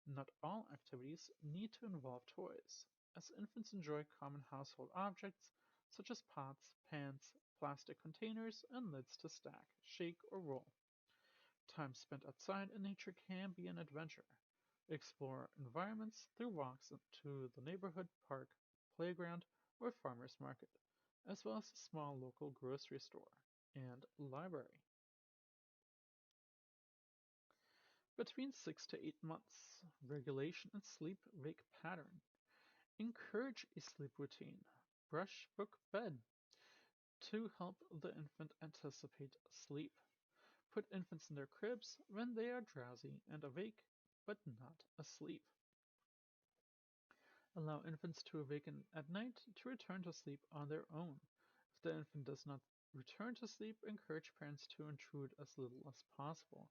Not all activities need to involve toys, as infants enjoy common household objects such as pots, pans, plastic containers, and lids to stack, shake, or roll. Time spent outside in nature can be an adventure. Explore environments through walks to the neighborhood park, playground, or farmer's market, as well as a small local grocery store and library. Between 6 to 8 months, regulation and sleep-wake pattern. Encourage a sleep routine. Brush, book, bed to help the infant anticipate sleep. Put infants in their cribs when they are drowsy and awake, but not asleep. Allow infants to awaken at night to return to sleep on their own. If the infant does not return to sleep, encourage parents to intrude as little as possible,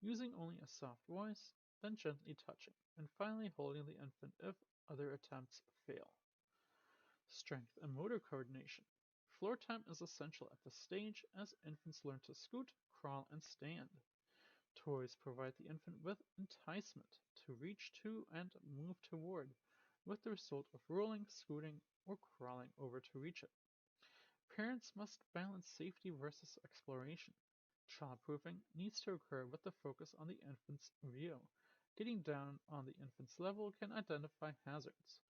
using only a soft voice, then gently touching, and finally holding the infant if other attempts fail. Strength and motor coordination. Floor time is essential at this stage as infants learn to scoot, crawl, and stand. Toys provide the infant with enticement to reach to and move toward, with the result of rolling, scooting, or crawling over to reach it. Parents must balance safety versus exploration. Childproofing needs to occur with the focus on the infant's view. Getting down on the infant's level can identify hazards.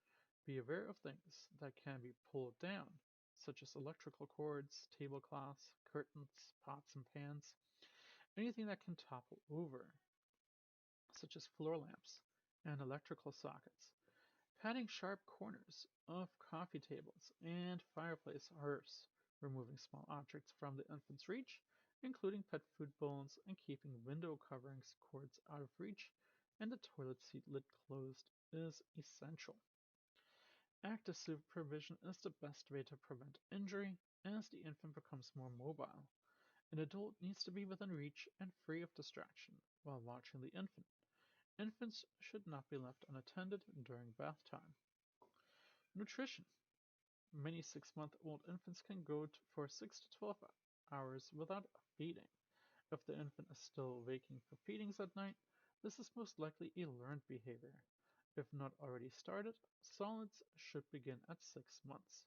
Be aware of things that can be pulled down, such as electrical cords, tablecloths, curtains, pots and pans, anything that can topple over, such as floor lamps and electrical sockets. Patting sharp corners of coffee tables and fireplace hearths, removing small objects from the infant's reach, including pet food bowls, and keeping window coverings cords out of reach and the toilet seat lid closed is essential. Active supervision is the best way to prevent injury as the infant becomes more mobile. An adult needs to be within reach and free of distraction while watching the infant. Infants should not be left unattended during bath time. Nutrition. Many 6-month-old infants can go for 6 to 12 hours without feeding. If the infant is still waking for feedings at night, this is most likely a learned behavior. If not already started, solids should begin at 6 months.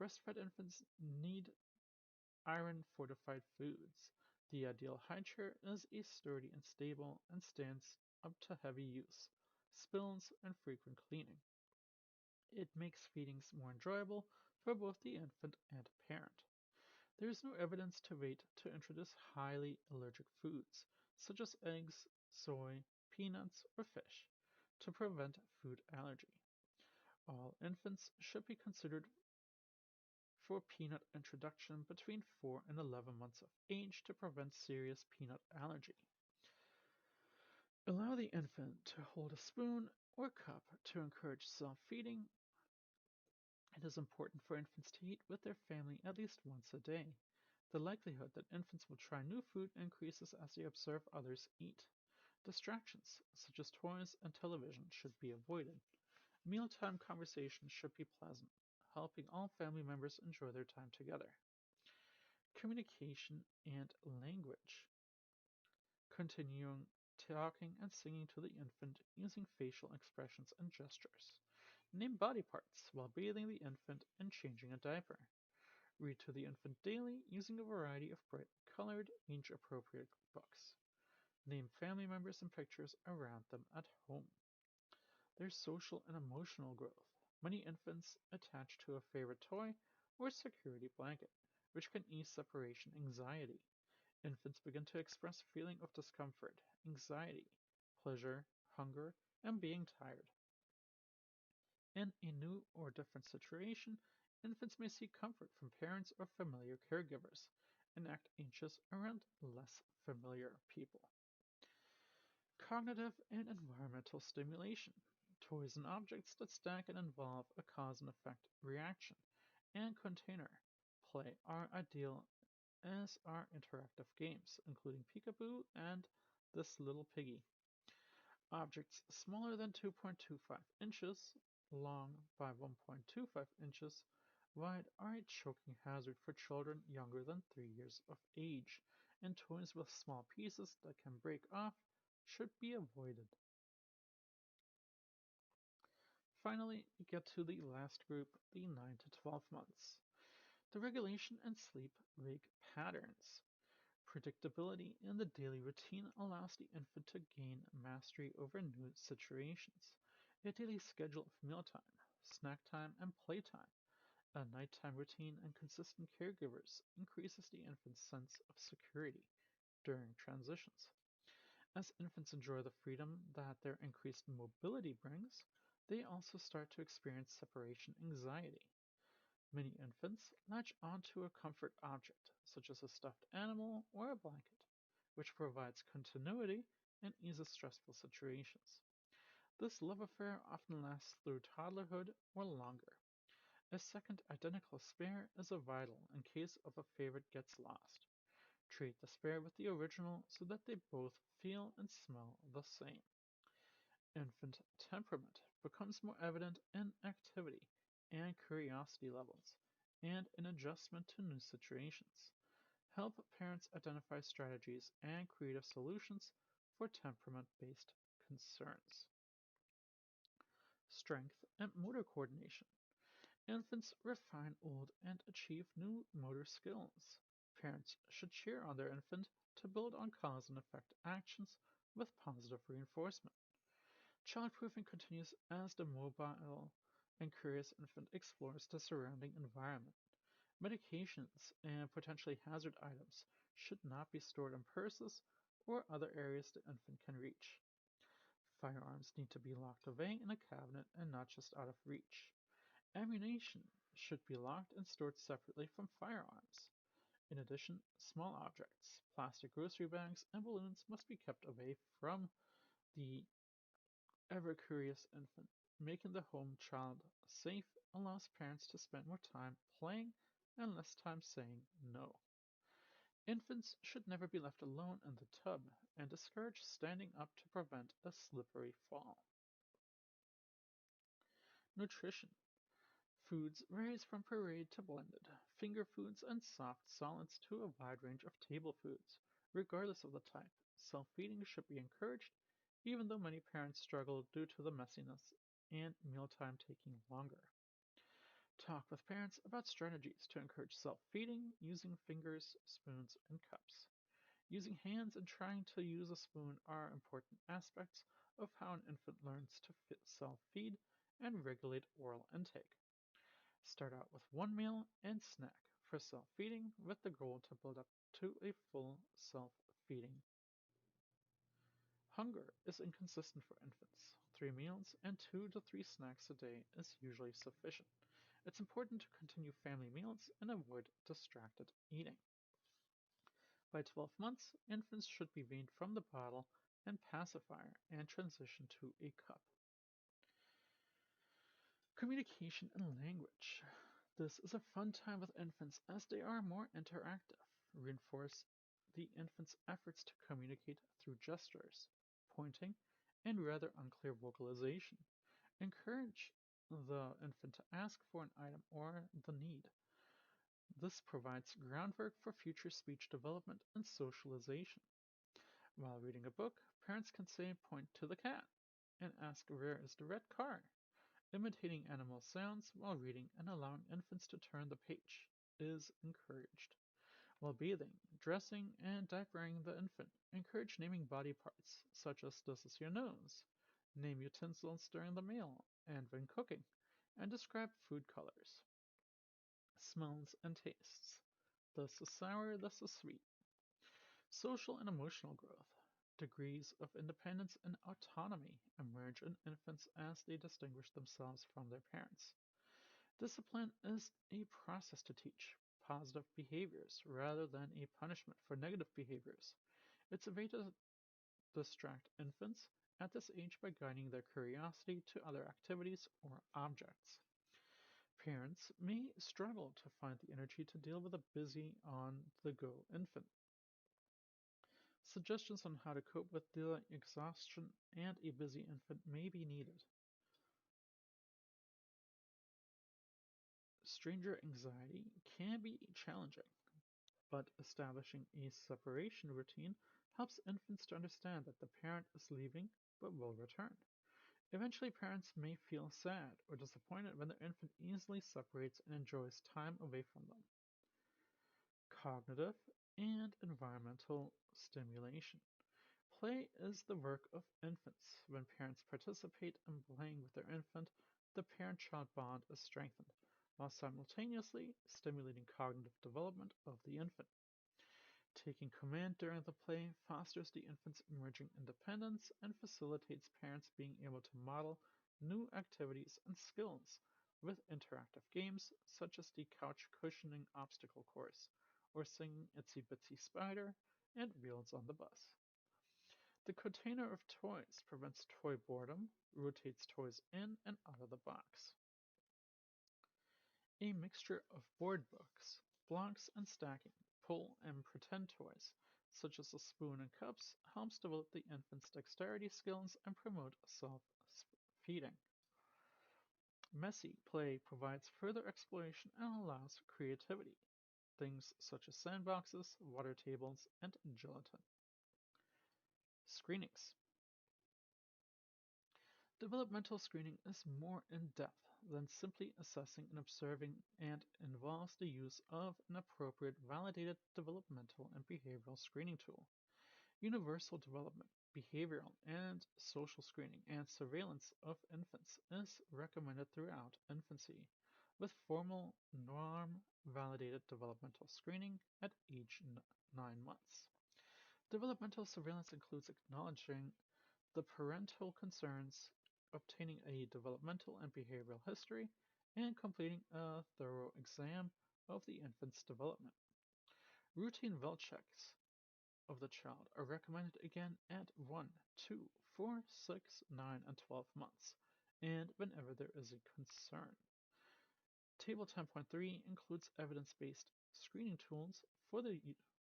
Breastfed infants need iron-fortified foods. The ideal high chair is a sturdy and stable and stands up to heavy use, spills, and frequent cleaning. It makes feedings more enjoyable for both the infant and parent. There is no evidence to wait to introduce highly allergic foods, such as eggs, soy, peanuts, or fish, to prevent food allergy. All infants should be considered for peanut introduction between 4 and 11 months of age to prevent serious peanut allergy. Allow the infant to hold a spoon or cup to encourage self-feeding. It is important for infants to eat with their family at least once a day. The likelihood that infants will try new food increases as they observe others eat. Distractions, such as toys and television, should be avoided. Mealtime conversations should be pleasant, helping all family members enjoy their time together. Communication and language. Continuing talking and singing to the infant using facial expressions and gestures. Name body parts while bathing the infant and changing a diaper. Read to the infant daily using a variety of bright colored, age appropriate books. Name family members and pictures around them at home. There's social and emotional growth. Many infants attach to a favorite toy or security blanket, which can ease separation anxiety. Infants begin to express feeling of discomfort, anxiety, pleasure, hunger, and being tired. In a new or different situation, infants may seek comfort from parents or familiar caregivers and act anxious around less familiar people. Cognitive and environmental stimulation. Toys and objects that stack and involve a cause and effect reaction and container play are ideal, as are interactive games, including Peekaboo and This Little Piggy. Objects smaller than 2.25 inches long by 1.25 inches wide are a choking hazard for children younger than 3 years of age, and toys with small pieces that can break off should be avoided. Finally, we get to the last group, the 9 to 12 months. The regulation and sleep-wake patterns. Predictability in the daily routine allows the infant to gain mastery over new situations. A daily schedule of mealtime, snack time, and playtime, a nighttime routine, and consistent caregivers increases the infant's sense of security during transitions. As infants enjoy the freedom that their increased mobility brings, they also start to experience separation anxiety. Many infants latch onto a comfort object, such as a stuffed animal or a blanket, which provides continuity and eases stressful situations. This love affair often lasts through toddlerhood or longer. A second identical spare is a vital in case of a favorite gets lost. Treat the spare with the original so that they both feel and smell the same. Infant temperament becomes more evident in activity and curiosity levels, and in adjustment to new situations. Help parents identify strategies and creative solutions for temperament-based concerns. Strength and motor coordination. Infants refine old and achieve new motor skills. Parents should cheer on their infant to build on cause and effect actions with positive reinforcement. Childproofing continues as the mobile and curious infant explores the surrounding environment. Medications and potentially hazard items should not be stored in purses or other areas the infant can reach. Firearms need to be locked away in a cabinet and not just out of reach. Ammunition should be locked and stored separately from firearms. In addition, small objects, plastic grocery bags, and balloons must be kept away from the ever-curious infant. Making the home child safe allows parents to spend more time playing and less time saying no. Infants should never be left alone in the tub and discourage standing up to prevent a slippery fall. Nutrition. Foods varies from pureed to blended, finger foods and soft solids to a wide range of table foods, regardless of the type. Self-feeding should be encouraged, even though many parents struggle due to the messiness and mealtime taking longer. Talk with parents about strategies to encourage self-feeding using fingers, spoons, and cups. Using hands and trying to use a spoon are important aspects of how an infant learns to self-feed and regulate oral intake. Start out with one meal and snack for self-feeding with the goal to build up to a full self-feeding. Hunger is inconsistent for infants. 3 meals and 2 to 3 snacks a day is usually sufficient. It's important to continue family meals and avoid distracted eating. By 12 months, infants should be weaned from the bottle and pacifier and transition to a cup. Communication and language. This is a fun time with infants as they are more interactive. Reinforce the infant's efforts to communicate through gestures, pointing, and rather unclear vocalization. Encourage the infant to ask for an item or the need. This provides groundwork for future speech development and socialization. While reading a book, parents can say, "Point to the cat," and ask, "Where is the red car?" Imitating animal sounds while reading and allowing infants to turn the page is encouraged. While bathing, dressing, and diapering the infant, encourage naming body parts, such as "This is your nose." Name utensils during the meal and when cooking, and describe food colors, smells, and tastes. This is sour, this is sweet. Social and emotional growth. Degrees of independence and autonomy emerge in infants as they distinguish themselves from their parents. Discipline is a process to teach positive behaviors rather than a punishment for negative behaviors. It's a way to distract infants at this age by guiding their curiosity to other activities or objects. Parents may struggle to find the energy to deal with a busy, on the go infant. Suggestions on how to cope with the exhaustion and a busy infant may be needed. Stranger anxiety can be challenging, but establishing a separation routine helps infants to understand that the parent is leaving but will return. Eventually, parents may feel sad or disappointed when their infant easily separates and enjoys time away from them. Cognitive and environmental stimulation. Play is the work of infants. When parents participate in playing with their infant, the parent-child bond is strengthened, while simultaneously stimulating cognitive development of the infant. Taking command during the play fosters the infant's emerging independence and facilitates parents being able to model new activities and skills with interactive games such as the couch cushioning obstacle course, or singing Itsy Bitsy Spider and Wheels on the Bus. The container of toys prevents toy boredom, rotates toys in and out of the box. A mixture of board books, blocks, and stacking, pull, and pretend toys, such as a spoon and cups, helps develop the infant's dexterity skills and promote self-feeding. Messy play provides further exploration and allows creativity. Things such as sandboxes, water tables, and gelatin. Screenings. Developmental screening is more in-depth than simply assessing and observing and involves the use of an appropriate validated developmental and behavioral screening tool. Universal development, behavioral and social screening and surveillance of infants is recommended throughout infancy, with formal norm-validated developmental screening at age 9 months. Developmental surveillance includes acknowledging the parental concerns, obtaining a developmental and behavioral history, and completing a thorough exam of the infant's development. Routine well checks of the child are recommended again at 1, 2, 4, 6, 9, and 12 months, and whenever there is a concern. Table 10.3 includes evidence-based screening tools for the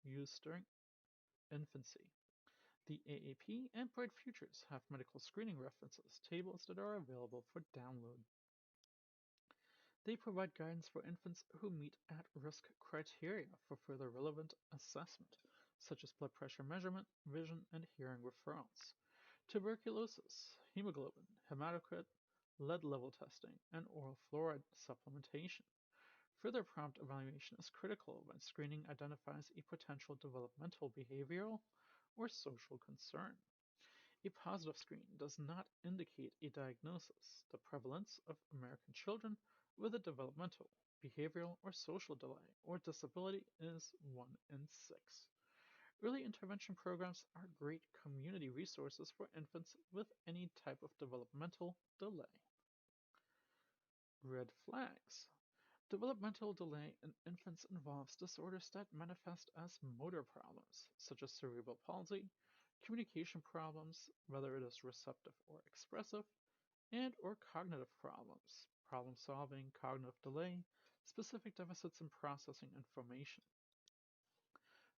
use during infancy. The AAP and Bright Futures have medical screening references tables that are available for download. They provide guidance for infants who meet at-risk criteria for further relevant assessment, such as blood pressure measurement, vision, and hearing referrals, tuberculosis, hemoglobin, hematocrit, lead level testing, and oral fluoride supplementation. Further prompt evaluation is critical when screening identifies a potential developmental, behavioral, or social concern. A positive screen does not indicate a diagnosis. The prevalence of American children with a developmental, behavioral, or social delay or disability is 1 in 6. Early intervention programs are great community resources for infants with any type of developmental delay. Red flags. Developmental delay in infants involves disorders that manifest as motor problems, such as cerebral palsy, communication problems, whether it is receptive or expressive, and/or cognitive problems, problem solving, cognitive delay, specific deficits in processing information.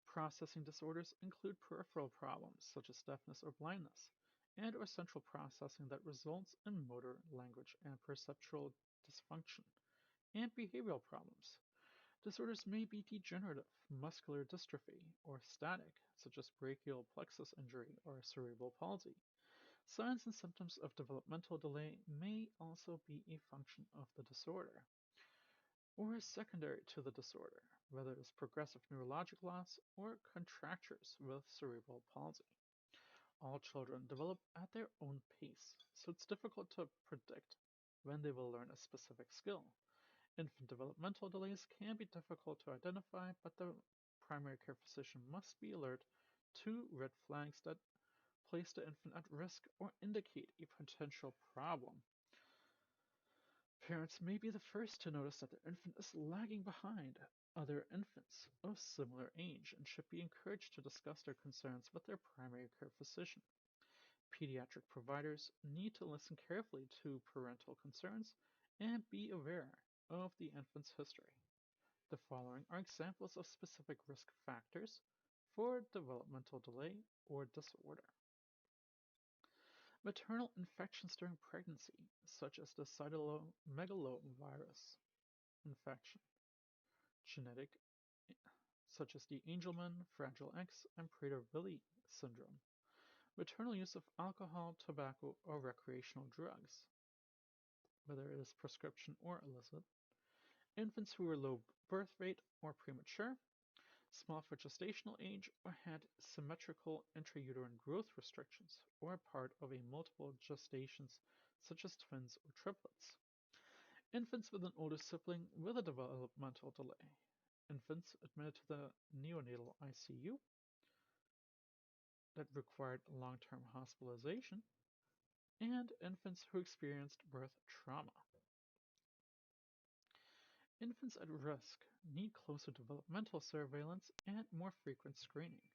Processing disorders include peripheral problems, such as deafness or blindness, and/or central processing that results in motor, language, and perceptual dysfunction, and behavioral problems. Disorders may be degenerative, muscular dystrophy, or static, such as brachial plexus injury or cerebral palsy. Signs and symptoms of developmental delay may also be a function of the disorder or is secondary to the disorder, whether it is progressive neurologic loss or contractures with cerebral palsy. All children develop at their own pace, so it's difficult to predict when they will learn a specific skill. Infant developmental delays can be difficult to identify, but the primary care physician must be alert to red flags that place the infant at risk or indicate a potential problem. Parents may be the first to notice that their infant is lagging behind other infants of similar age and should be encouraged to discuss their concerns with their primary care physician. Pediatric providers need to listen carefully to parental concerns and be aware of the infant's history. The following are examples of specific risk factors for developmental delay or disorder. Maternal infections during pregnancy, such as the cytomegalovirus infection, genetic, such as the Angelman, Fragile X, and Prader-Willi syndrome, maternal use of alcohol, tobacco, or recreational drugs, whether it is prescription or illicit, infants who were low birth rate or premature, small for gestational age, or had symmetrical intrauterine growth restrictions, or are part of a multiple gestations such as twins or triplets. Infants with an older sibling with a developmental delay. Infants admitted to the neonatal ICU that required long-term hospitalization, and infants who experienced birth trauma. Infants at risk need closer developmental surveillance and more frequent screening.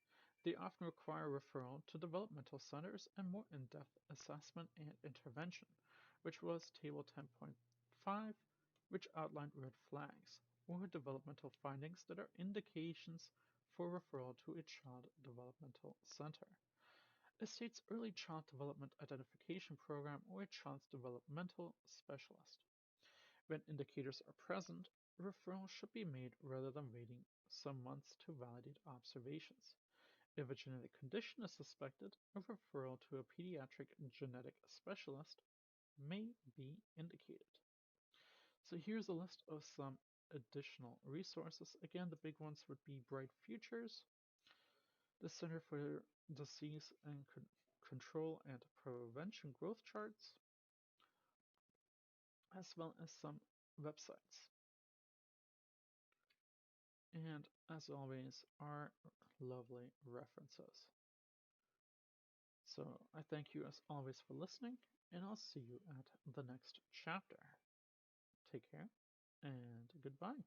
They often require referral to developmental centers and more in-depth assessment and intervention, which was Table 10.5, which outlined red flags or developmental findings that are indications for referral to a child developmental center. A state's early child development identification program or a child's developmental specialist. When indicators are present, referral should be made rather than waiting some months to validate observations. If a genetic condition is suspected, a referral to a pediatric genetic specialist may be indicated. So here's a list of some additional resources. Again, the big ones would be Bright Futures, the Center for Disease and Control and Prevention growth charts, as well as some websites. And as always, our lovely references. So I thank you as always for listening, and I'll see you at the next chapter. Take care, and goodbye.